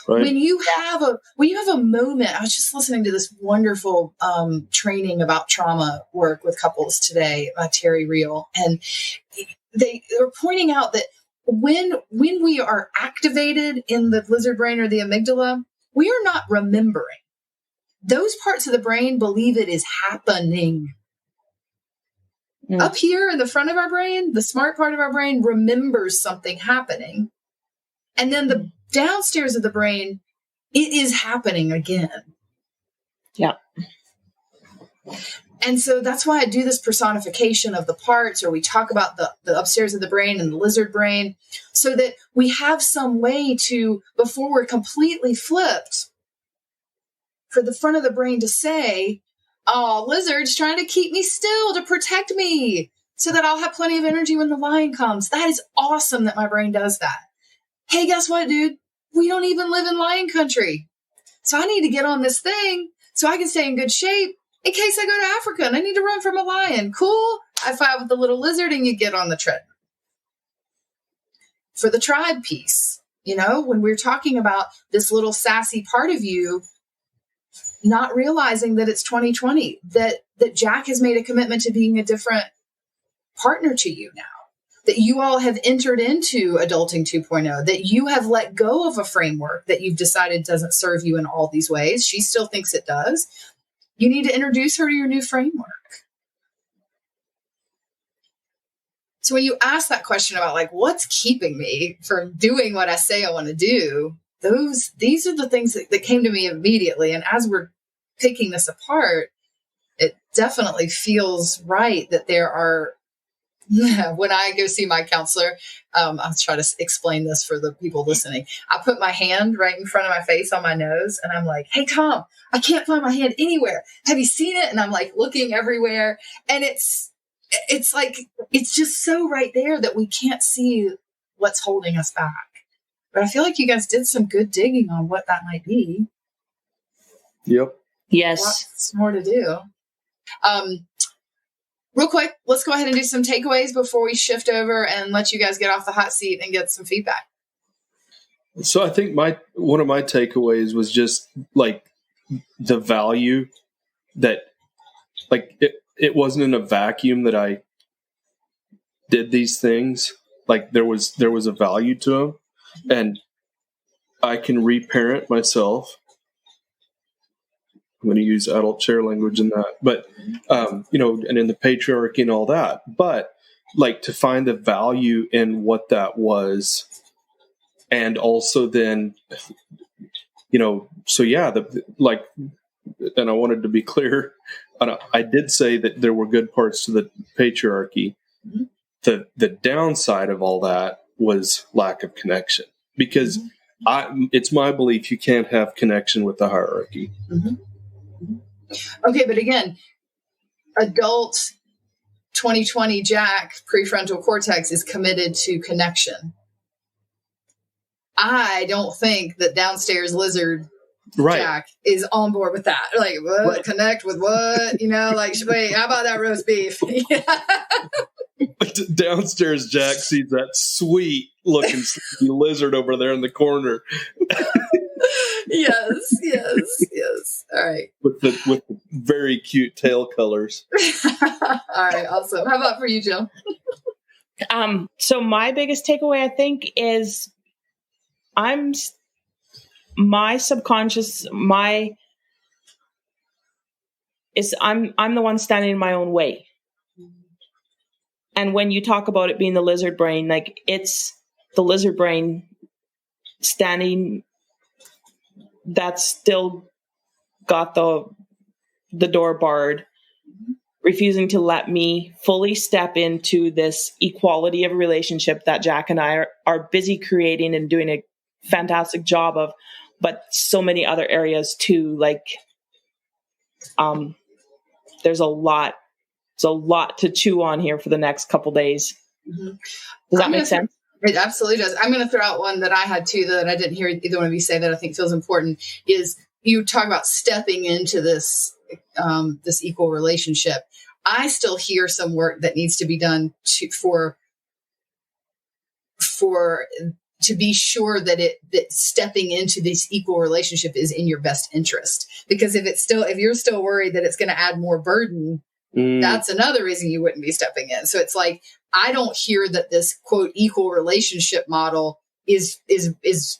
Right. When you have a moment, I was just listening to this wonderful training about trauma work with couples today by Terry Real, and they were pointing out that when we are activated in the lizard brain or the amygdala, we are not remembering. Those parts of the brain believe it is happening. Mm. Up here in the front of our brain, the smart part of our brain remembers something happening. And then the downstairs of the brain, it is happening again. Yeah. And so that's why I do this personification of the parts, or we talk about the upstairs of the brain and the lizard brain, so that we have some way to, before we're completely flipped, for the front of the brain to say, oh, lizard's trying to keep me still to protect me so that I'll have plenty of energy when the lion comes. That is awesome that my brain does that. Hey, guess what, dude? We don't even live in lion country. So I need to get on this thing so I can stay in good shape in case I go to Africa and I need to run from a lion. Cool. I fight with the little lizard and you get on the treadmill. For the tribe piece, when we're talking about this little sassy part of you, not realizing that it's 2020, that Jack has made a commitment to being a different partner to you now, that you all have entered into Adulting 2.0, that you have let go of a framework that you've decided doesn't serve you in all these ways. She still thinks it does. You need to introduce her to your new framework. So when you ask that question about what's keeping me from doing what I say I want to do, these are the things that came to me immediately. And as we're picking this apart, it definitely feels right that there are, when I go see my counselor, I'll try to explain this for the people listening. I put my hand right in front of my face on my nose and I'm like, hey, Tom, I can't find my hand anywhere. Have you seen it? And I'm looking everywhere. And it's just so right there that we can't see what's holding us back. But I feel like you guys did some good digging on what that might be. Yep. Yes. Lots more to do. Real quick, let's go ahead and do some takeaways before we shift over and let you guys get off the hot seat and get some feedback. So I think one of my takeaways was just the value that it wasn't in a vacuum that I did these things. There was a value to them, and I can reparent myself. going to use adult chair language in that, but, and in the patriarchy and all that, but like to find the value in what that was. And also then, and I wanted to be clear, I did say that there were good parts to the patriarchy. Mm-hmm. The downside of all that was lack of connection, because it's my belief you can't have connection with the hierarchy. Mm-hmm. Okay, but again, adult 2020 Jack prefrontal cortex is committed to connection. I don't think that downstairs lizard Jack is on board with that. Like, what? Right. Connect with what? Wait, how about that roast beef? Downstairs Jack sees that sweet looking lizard over there in the corner. Yes. All right. With the very cute tail colors. All right, awesome. How about for you, Jill? So my biggest takeaway, I think, is I'm the one standing in my own way. And when you talk about it being the lizard brain, like it's the lizard brain standing, that's still got the door barred, refusing to let me fully step into this equality of a relationship that Jack and I are busy creating and doing a fantastic job of, but so many other areas too. Like, there's a lot to chew on here for the next couple days. Mm-hmm. Does that make sense? It absolutely does. I'm going to throw out one that I had too that I didn't hear either one of you say that I think feels important. Is you talk about stepping into this this equal relationship. I still hear some work that needs to be done to be sure that stepping into this equal relationship is in your best interest. Because if you're still worried that it's going to add more burden, that's another reason you wouldn't be stepping in. So it's like, I don't hear that this quote equal relationship model is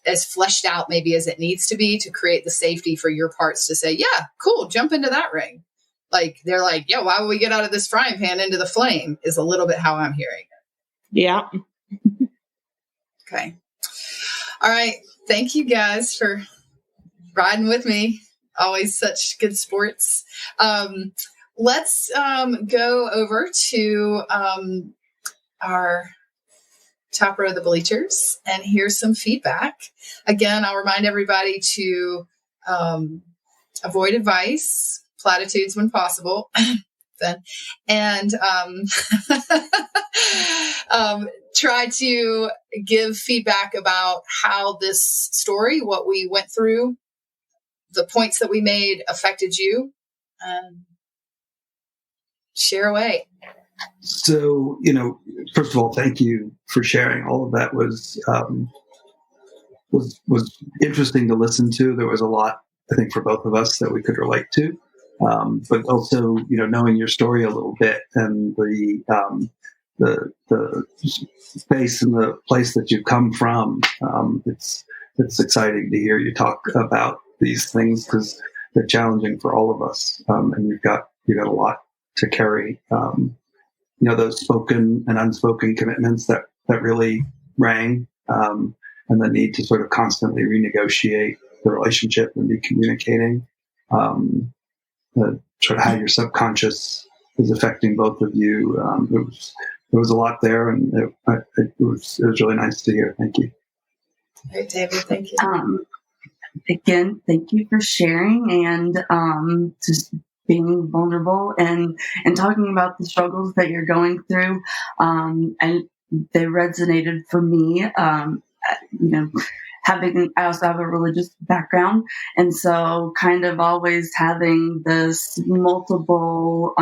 as fleshed out maybe as it needs to be to create the safety for your parts to say, yeah, cool, jump into that ring. Like they're like, yeah, why would we get out of this frying pan into the flame is a little bit how I'm hearing it. Yeah. Okay. All right. Thank you guys for riding with me. Always such good sports. Let's go over to our top row of the bleachers and hear some feedback. Again, I'll remind everybody to avoid advice, platitudes when possible, and try to give feedback about how this story, what we went through, the points that we made affected you. Share away. So, first of all, thank you for sharing. All of that was interesting to listen to. There was a lot, I think, for both of us that we could relate to. But also, knowing your story a little bit and the space and the place that you've come from, it's exciting to hear you talk about these things because they're challenging for all of us. And you've got a lot to carry. Those spoken and unspoken commitments that really rang, and the need to sort of constantly renegotiate the relationship and be communicating. Sort of how your subconscious is affecting both of you. There was a lot there, and it was really nice to hear. Thank you. Hey, David, thank you. Again, thank you for sharing and just being vulnerable and talking about the struggles that you're going through. And they resonated for me. I also have a religious background. And so kind of always having this multiple,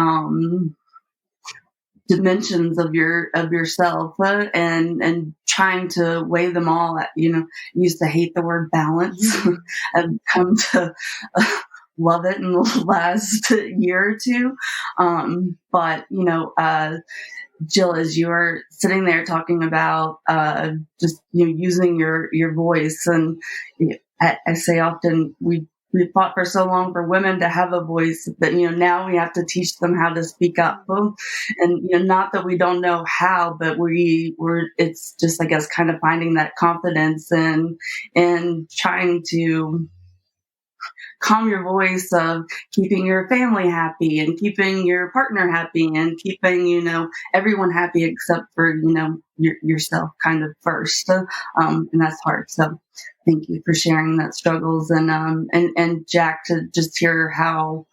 dimensions of yourself and trying to weigh them all. Used to hate the word balance. I've come to love it in the last year or two. But Jill, as you were sitting there talking about just using your voice, and I say often we we fought for so long for women to have a voice that, now we have to teach them how to speak up. And, not that we don't know how, but it's just, I guess, kind of finding that confidence and trying to calm your voice of keeping your family happy and keeping your partner happy and keeping, everyone happy except for, yourself kind of first. And that's hard. So thank you for sharing that struggles and Jack, to just hear how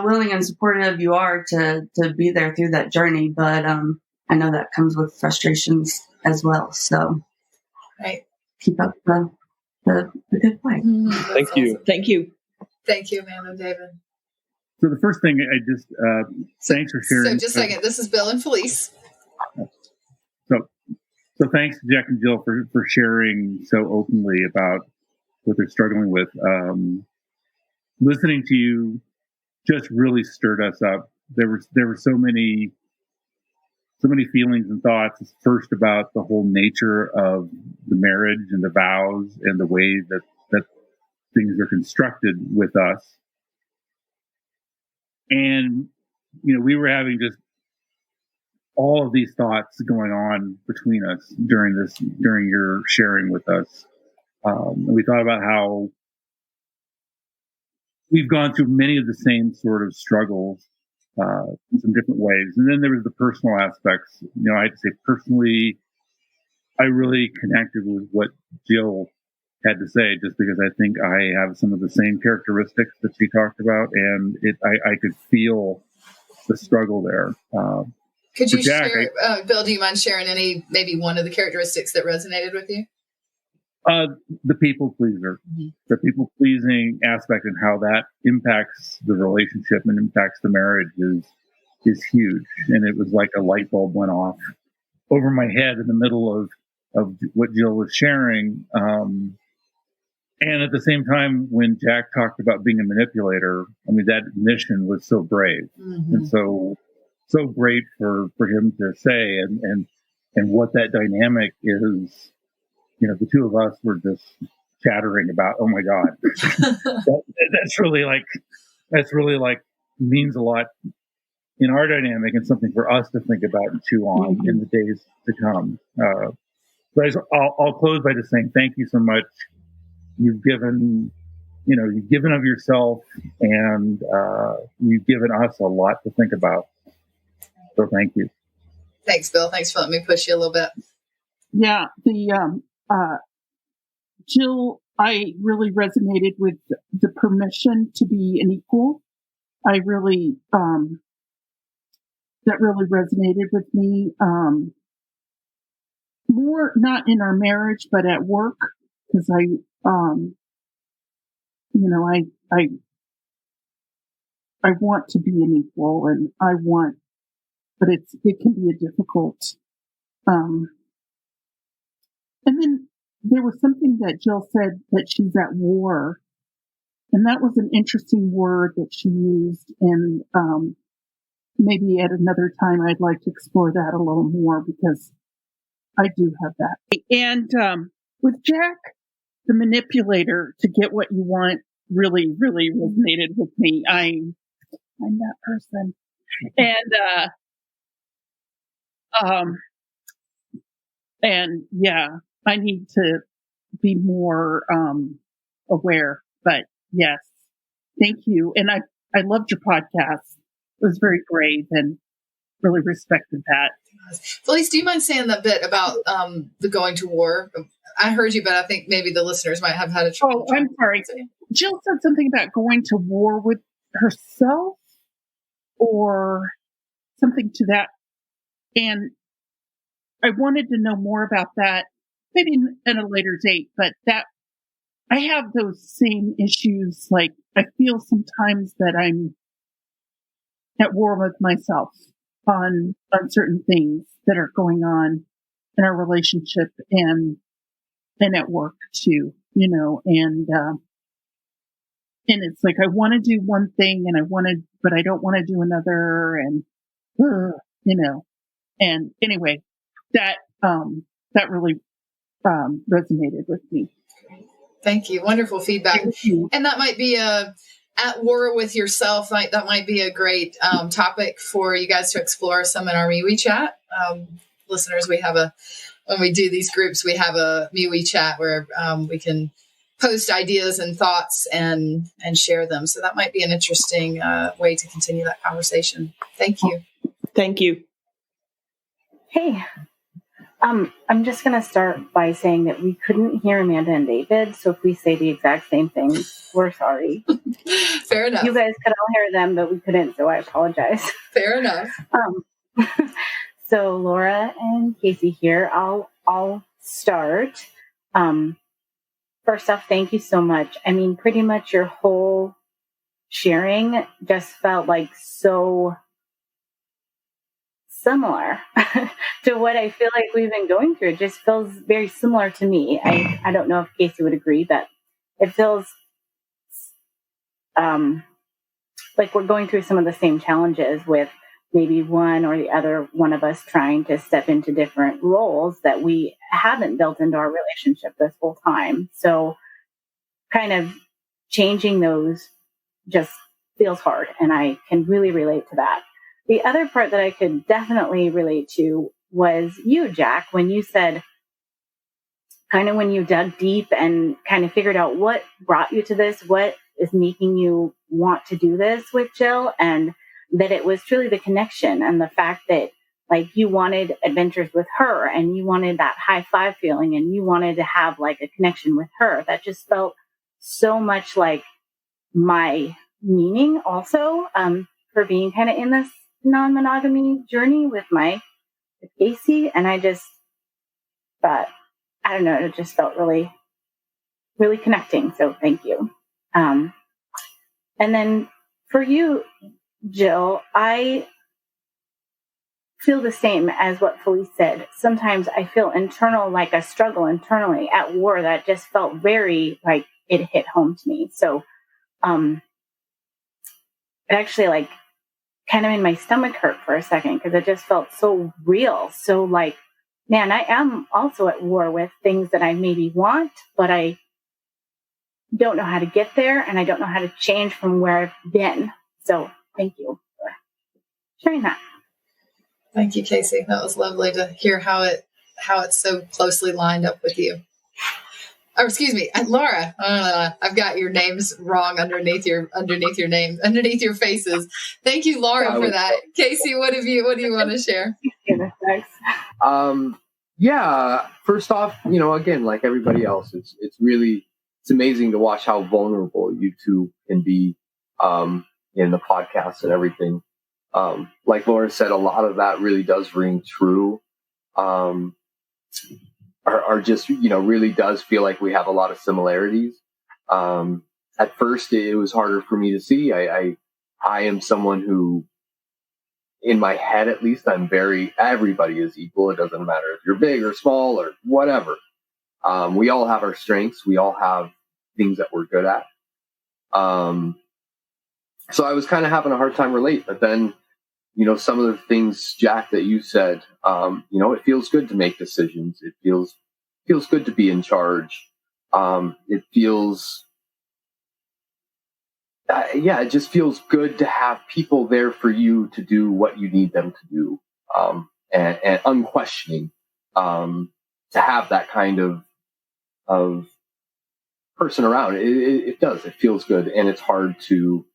willing and supportive you are to be there through that journey. But I know that comes with frustrations as well. So right. Keep up the good fight. Thank you. Awesome. Thank you. Thank you, Amanda and David. So the first thing I just, thanks for sharing. So just a second, this is Bill and Felice. So thanks to Jack and Jill for sharing so openly about what they're struggling with. Listening to you just really stirred us up. There were so many feelings and thoughts. First, about the whole nature of the marriage and the vows and the way that things are constructed with us. And, we were having just all of these thoughts going on between us during your sharing with us. And we thought about how we've gone through many of the same sort of struggles in some different ways. And then there was the personal aspects. I had to say personally, I really connected with what Jill had to say, just because I think I have some of the same characteristics that she talked about, and I could feel the struggle there. Could you Jack, share, Bill, do you mind sharing maybe one of the characteristics that resonated with you? The people pleaser, the people pleasing aspect, and how that impacts the relationship and impacts the marriage is huge. And it was like a light bulb went off over my head in the middle of what Jill was sharing. And at the same time, when Jack talked about being a manipulator, that admission was so brave and so great for him to say, and what that dynamic is. The two of us were just chattering about, oh my God, that's really means a lot in our dynamic, and something for us to think about and chew on in the days to come. But I'll close by just saying thank you so much. You've given of yourself, and you've given us a lot to think about. So thank you. Thanks, Bill. Thanks for letting me push you a little bit. Yeah, Jill, I really resonated with the permission to be an equal. I really, that really resonated with me. More not in our marriage, but at work, because I want to be an equal, and but it can be a difficult. And then there was something that Jill said, that she's at war, and that was an interesting word that she used. And maybe at another time I'd like to explore that a little more, because I do have that. And with Jack, the manipulator, to get what you want, really, really resonated with me. I'm that person. And yeah, I need to be more aware. But yes, thank you. And I loved your podcast. It was very brave, and really respected that. Felice, do you mind saying that bit about the going to war? I heard you, but I think maybe the listeners might have had a trouble. Oh, I'm sorry. Jill said something about going to war with herself or something to that. And I wanted to know more about that, maybe at a later date, but that I have those same issues. Like, I feel sometimes that I'm at war with myself on certain things that are going on in our relationship and at work too, and it's like, I want to do one thing but I don't want to do another. And, and anyway, that really, resonated with me. Thank you. Wonderful feedback. Thank you. And that might be at war with yourself. That might be a great topic for you guys to explore some in our MeWe chat. Listeners, when we do these groups, we have a MeWe chat where we can post ideas and thoughts and share them. So that might be an interesting way to continue that conversation. Thank you. Thank you. Hey, I'm just going to start by saying that we couldn't hear Amanda and David. So if we say the exact same thing, we're sorry. Fair enough. You guys could all hear them, but we couldn't. So I apologize. Fair enough. So Laura and Casey here. I'll start. First off, thank you so much. I mean, pretty much your whole sharing just felt like so similar to what I feel like we've been going through. It just feels very similar to me. I don't know if Casey would agree, but it feels like we're going through some of the same challenges with maybe one or the other one of us trying to step into different roles that we haven't built into our relationship this whole time. So kind of changing those just feels hard, and I can really relate to that. The other part that I could definitely relate to was you, Jack, when you said, kind of when you dug deep and kind of figured out what brought you to this, what is making you want to do this with Jill, and that it was truly the connection and the fact that like you wanted adventures with her and you wanted that high five feeling and you wanted to have like a connection with her. That just felt so much like my meaning also for being kind of in this non-monogamy journey with Casey. And I just thought, I don't know, it just felt really, really connecting. So thank you. And then for you, Jill, I feel the same as what Felice said. Sometimes I feel like a struggle internally at war that just felt very like it hit home to me. So it actually like kind of made my stomach hurt for a second because it just felt so real. So like, man, I am also at war with things that I maybe want, but I don't know how to get there and I don't know how to change from where I've been. So thank you for sharing that. Thank you, Casey. That was lovely to hear how it's so closely lined up with you. Oh, excuse me, Laura. I've got your names wrong underneath your name, underneath your faces. Thank you, Laura, for that. Casey, what do you want to share? Yeah. First off, again, like everybody else, it's amazing to watch how vulnerable you two can be in the podcast and everything. Like Laura said, a lot of that really does ring true. Are just, really does feel like we have a lot of similarities. At first, it was harder for me to see. I am someone who, in my head at least, everybody is equal. It doesn't matter if you're big or small or whatever. We all have our strengths. We all have things that we're good at. So I was kind of having a hard time relate, but then, some of the things, Jack, that you said, it feels good to make decisions. It feels good to be in charge. It just feels good to have people there for you to do what you need them to do. And unquestioning, to have that kind of person around. It does. It feels good. And it's hard to,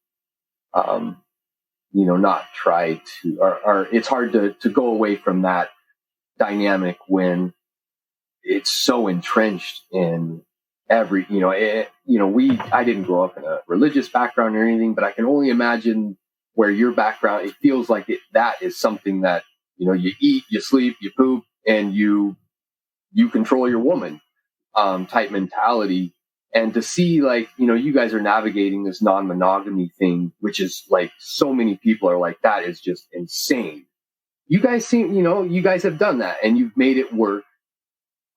not try to, or it's hard to go away from that dynamic when it's so entrenched in every, I didn't grow up in a religious background or anything, but I can only imagine where your background, it feels like that is something that, you eat, you sleep, you poop, and you control your woman, type mentality. And to see, like, you guys are navigating this non-monogamy thing, which is like so many people are like, that is just insane. You guys seem, you guys have done that and you've made it work.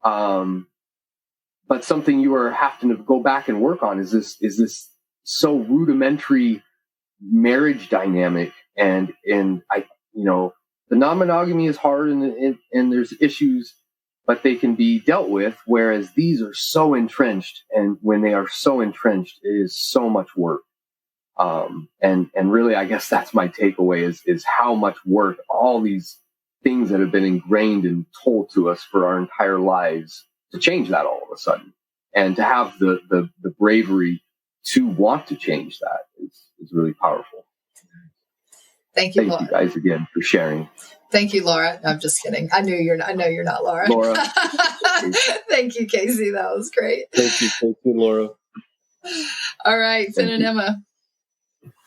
But something you are having to go back and work on is this so rudimentary marriage dynamic. And I, the non-monogamy is hard and there's issues but they can be dealt with, whereas these are so entrenched, and when they are so entrenched, it is so much work. And really, I guess that's my takeaway is how much work all these things that have been ingrained and told to us for our entire lives to change that all of a sudden, and to have the bravery to want to change that is really powerful. Thank you, Thank you guys again for sharing. Thank you, Laura. I'm just kidding. I know you're not Laura. Laura. Thank you, Casey. That was great. Thank you, Laura. All right, Finn and Emma.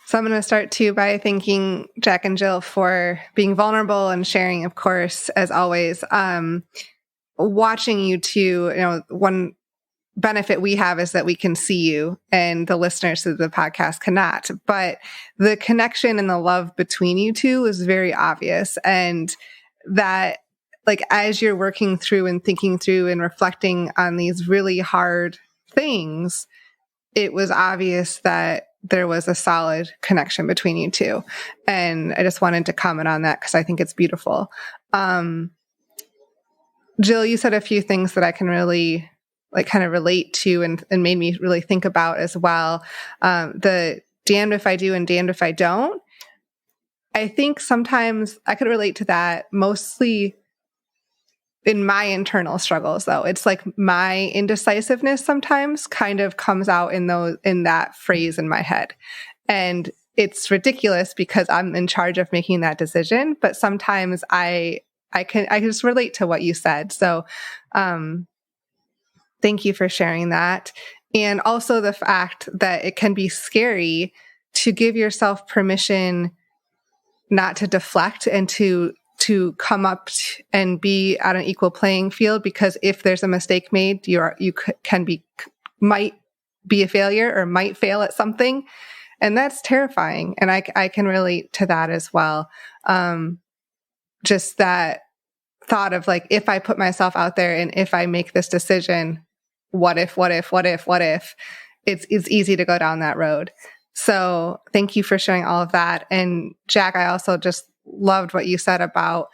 So I'm going to start too by thanking Jack and Jill for being vulnerable and sharing, of course, as always. Watching you two, one benefit we have is that we can see you, and the listeners to the podcast cannot. But the connection and the love between you two is very obvious. And that, like, as you're working through and thinking through and reflecting on these really hard things, it was obvious that there was a solid connection between you two. And I just wanted to comment on that because I think it's beautiful. Jill, you said a few things that I can really kind of relate to and made me really think about as well. The damned if I do and damned if I don't. I think sometimes I could relate to that mostly in my internal struggles, though. It's like my indecisiveness sometimes kind of comes out in that phrase in my head. And it's ridiculous because I'm in charge of making that decision. But sometimes I can just relate to what you said. So thank you for sharing that. And also the fact that it can be scary to give yourself permission not to deflect and to come up and be at an equal playing field, because if there's a mistake made, might be a failure or might fail at something. And that's terrifying. And I can relate to that as well. Just that thought of like, if I put myself out there and if I make this decision, what if, it's easy to go down that road. So thank you for sharing all of that. And Jack, I also just loved what you said about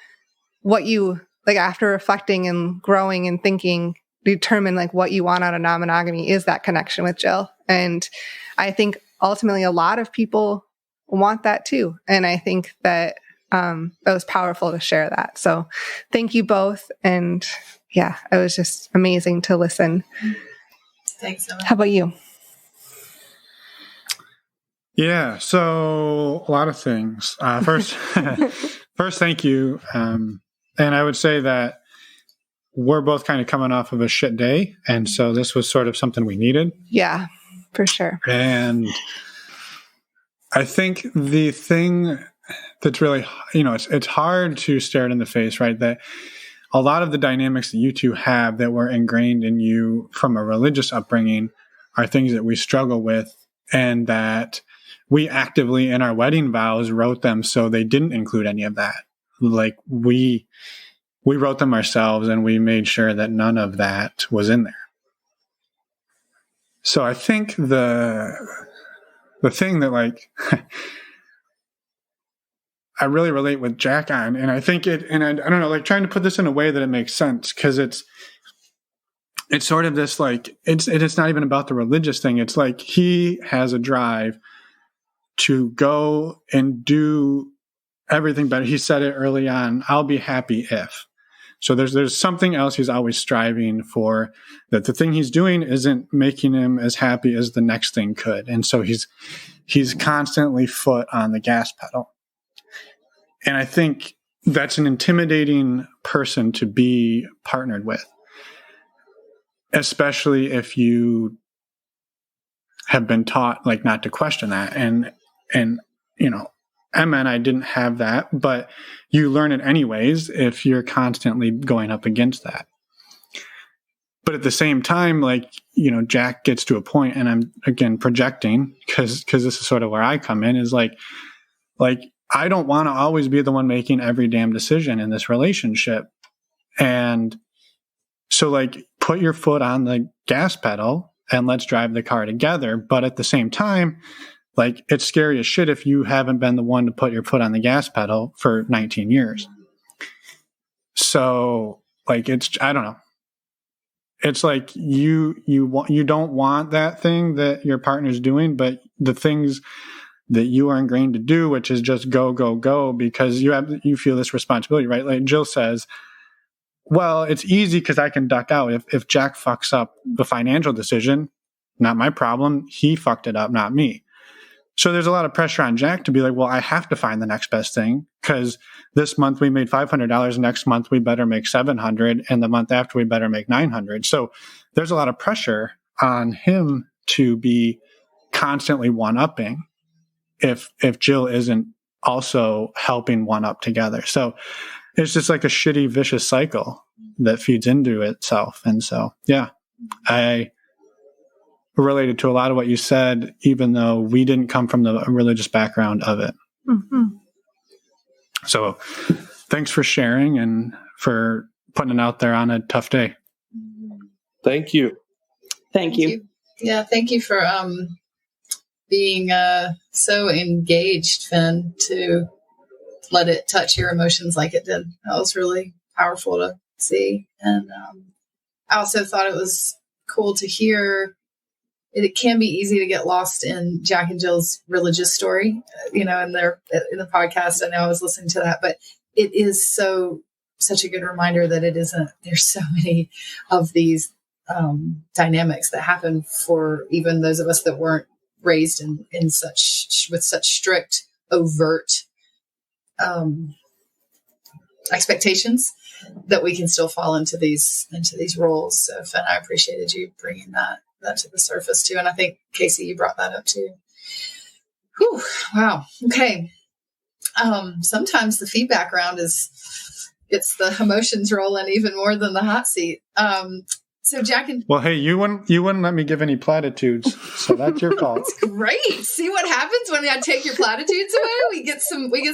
what you, like, after reflecting and growing and thinking, determine like what you want out of non-monogamy is that connection with Jill. And I think ultimately a lot of people want that too. And I think that it was powerful to share that. So thank you both. And yeah, it was just amazing to listen. Thanks, Emma. How about you? Yeah, so a lot of things. First, thank you. And I would say that we're both kind of coming off of a shit day. And so this was sort of something we needed. Yeah, for sure. And I think the thing that's really, it's hard to stare it in the face, right? That a lot of the dynamics that you two have that were ingrained in you from a religious upbringing are things that we struggle with, and that we actively in our wedding vows wrote them so they didn't include any of that. Like we wrote them ourselves, and we made sure that none of that was in there. So I think the thing that like I really relate with Jack on, and I think I don't know, like trying to put this in a way that it makes sense, because it's sort of this like it's not even about the religious thing. It's like he has a drive to go and do everything better. He said it early on, I'll be happy if. So there's something else he's always striving for, that the thing he's doing isn't making him as happy as the next thing could. And so he's constantly foot on the gas pedal. And I think that's an intimidating person to be partnered with, especially if you have been taught like not to question that. And Emma and I didn't have that, but you learn it anyways if you're constantly going up against that. But at the same time, like, Jack gets to a point, and I'm again projecting because this is sort of where I come in, is like I don't want to always be the one making every damn decision in this relationship. And so like put your foot on the gas pedal and let's drive the car together. But at the same time, like, it's scary as shit if you haven't been the one to put your foot on the gas pedal for 19 years. So Like I don't know. It's like you don't want that thing that your partner's doing, but the things that you are ingrained to do, which is just go, because you feel this responsibility, right? Like Jill says, well, it's easy because I can duck out. If Jack fucks up the financial decision, not my problem. He fucked it up, not me. So there's a lot of pressure on Jack to be like, well, I have to find the next best thing because this month we made $500. Next month we better make $700, and the month after we better make $900. So there's a lot of pressure on him to be constantly one-upping if Jill isn't also helping one up together. So it's just like a shitty, vicious cycle that feeds into itself. And so, yeah, I related to a lot of what you said, even though we didn't come from the religious background of it. Mm-hmm. So thanks for sharing and for putting it out there on a tough day. Thank you. Thank you. Yeah, thank you for being so engaged, Finn, to let it touch your emotions like it did. That was really powerful to see. And I also thought it was cool to hear. It can be easy to get lost in Jack and Jill's religious story, in the podcast. I know I was listening to that, but it is such a good reminder that it isn't. There's so many of these dynamics that happen for even those of us that weren't raised with such strict, overt expectations, that we can still fall into these roles. So, Finn, I appreciated you bringing that to the surface too. And I think, Casey, you brought that up too. Whew, wow. Okay. Sometimes the feedback round gets the emotions rolling even more than the hot seat. So Jack and well, hey, you wouldn't let me give any platitudes, so that's your fault. That's great. See what happens when I take your platitudes away? We get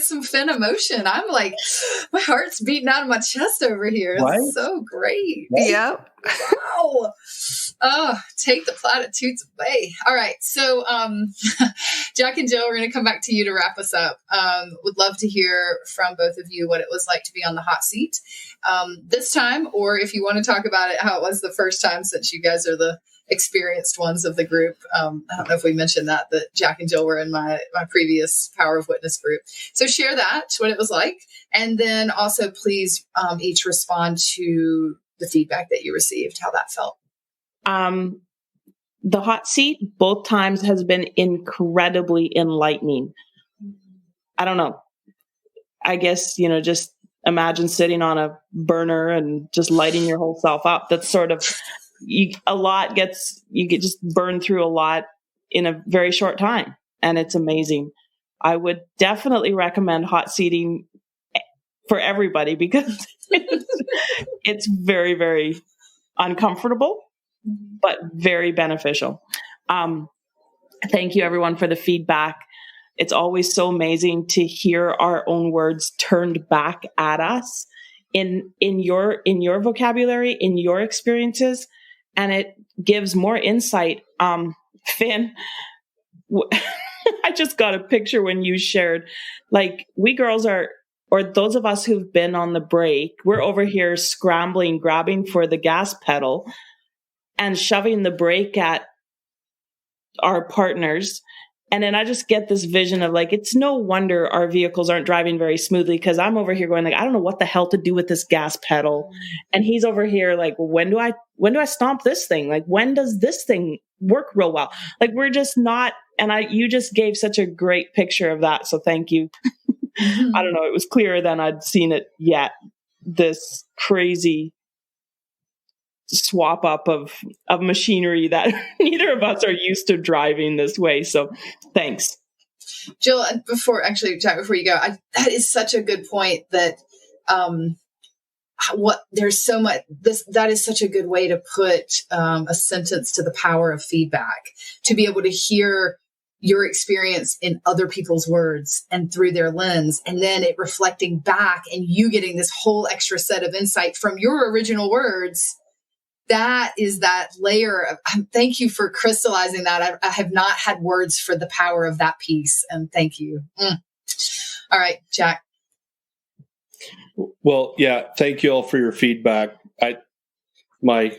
some Finn emotion. I'm like, my heart's beating out of my chest over here. It's right? So great. Right? Yep. Wow. Oh, take the platitudes away. All right. So, Jack and Jill, we're going to come back to you to wrap us up. Would love to hear from both of you what it was like to be on the hot seat this time, or if you want to talk about it, how it was the first time, since you guys are the experienced ones of the group. I don't know if we mentioned that Jack and Jill were in my previous Power of Witness group. So share that, what it was like. And then also please each respond to the feedback that you received, how that felt. The hot seat both times has been incredibly enlightening. I don't know. I guess, just imagine sitting on a burner and just lighting your whole self up. That's sort of, you get just burned through a lot in a very short time. And it's amazing. I would definitely recommend hot seating for everybody because it's very, very uncomfortable, but very beneficial. Thank you everyone for the feedback. It's always so amazing to hear our own words turned back at us in your vocabulary, in your experiences, and it gives more insight. Finn, I just got a picture when you shared, like, we girls or those of us who've been on the break, we're over here scrambling, grabbing for the gas pedal and shoving the brake at our partners. And then I just get this vision of like, it's no wonder our vehicles aren't driving very smoothly, because I'm over here going like, I don't know what the hell to do with this gas pedal. And he's over here like, well, when do I stomp this thing? Like, when does this thing work real well? Like, we're just not, and you just gave such a great picture of that. So thank you. I don't know. It was clearer than I'd seen it yet. This crazy swap up of machinery that neither of us are used to driving this way. So thanks. Jill, Jack, before you go, that is such a good point that, there's so much, that is such a good way to put a sentence to the power of feedback, to be able to hear your experience in other people's words and through their lens, and then it reflecting back and you getting this whole extra set of insight from your original words. That is that layer of, thank you for crystallizing that. I have not had words for the power of that piece. And thank you. All right, Jack. Well, yeah, thank you all for your feedback. My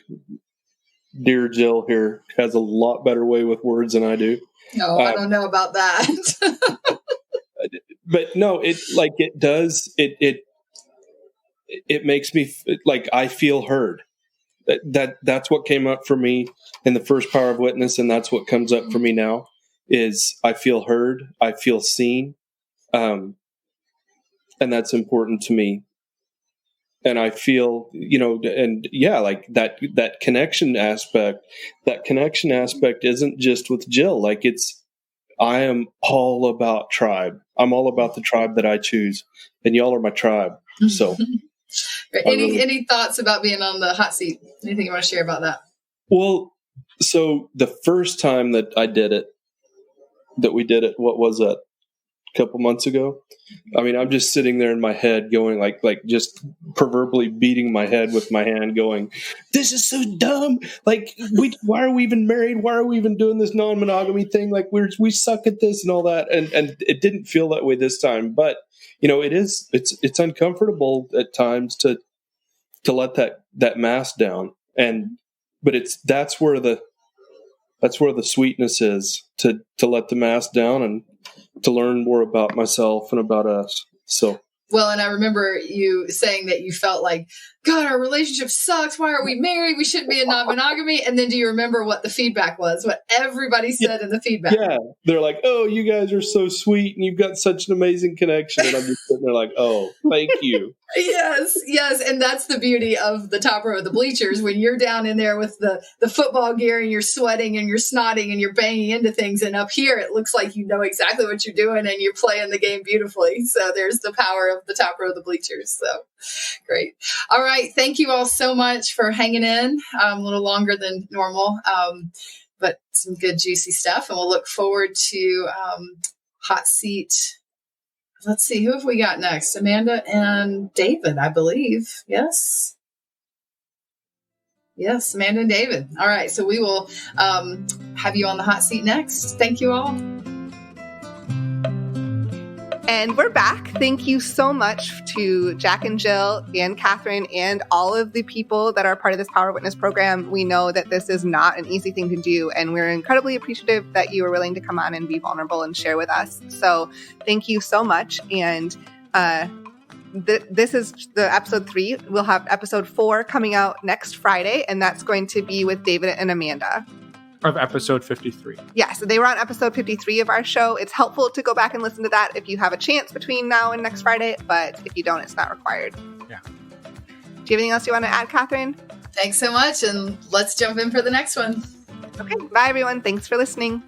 dear Jill here has a lot better way with words than I do. No, I don't know about that. But no, it makes me like I feel heard. That's what came up for me in the first Power of Witness, and that's what comes up for me now. Is I feel heard, I feel seen, and that's important to me. And I feel, and yeah, like that connection aspect. That connection aspect isn't just with Jill. Like I am all about tribe. I'm all about the tribe that I choose, and y'all are my tribe. So, any thoughts about being on the hot seat? Anything you want to share about that? Well, so the first time that we did it, what was that? A couple months ago. I mean, I'm just sitting there in my head going like just proverbially beating my head with my hand going, this is so dumb. Like why are we even married? Why are we even doing this non-monogamy thing? Like we suck at this and all that. And it didn't feel that way this time, but it's uncomfortable at times to let that mask down. But that's where the sweetness is, to let the mask down and to learn more about myself and about us. So, well, and I remember you saying that you felt like, God, our relationship sucks. Why are we married? We shouldn't be in non-monogamy. And then do you remember what the feedback was? What everybody said in the feedback? Yeah. They're like, oh, you guys are so sweet and you've got such an amazing connection. And I'm just sitting there like, oh, thank you. Yes. And that's the beauty of the top row of the bleachers. When you're down in there with the football gear and you're sweating and you're snotting and you're banging into things. And up here, it looks like you know exactly what you're doing and you're playing the game beautifully. So there's the power of the top row of the bleachers. So great. All right. Thank you all so much for hanging in a little longer than normal, but some good juicy stuff. And we'll look forward to hot seat. Let's see, who have we got next? Amanda and David, I believe. Yes, Amanda and David. All right, so we will have you on the hot seat next. Thank you all. And we're back. Thank you so much to Jack and Jill and Catherine and all of the people that are part of this Power Witness program. We know that this is not an easy thing to do, and we're incredibly appreciative that you were willing to come on and be vulnerable and share with us. So thank you so much. And this is the episode 3. We'll have episode 4 coming out next Friday, and that's going to be with David and Amanda. Of episode 53. Yeah, so they were on episode 53 of our show. It's helpful to go back and listen to that if you have a chance between now and next Friday, but if you don't, it's not required. Yeah. Do you have anything else you want to add, Catherine? Thanks so much, and let's jump in for the next one. Okay, bye everyone. Thanks for listening.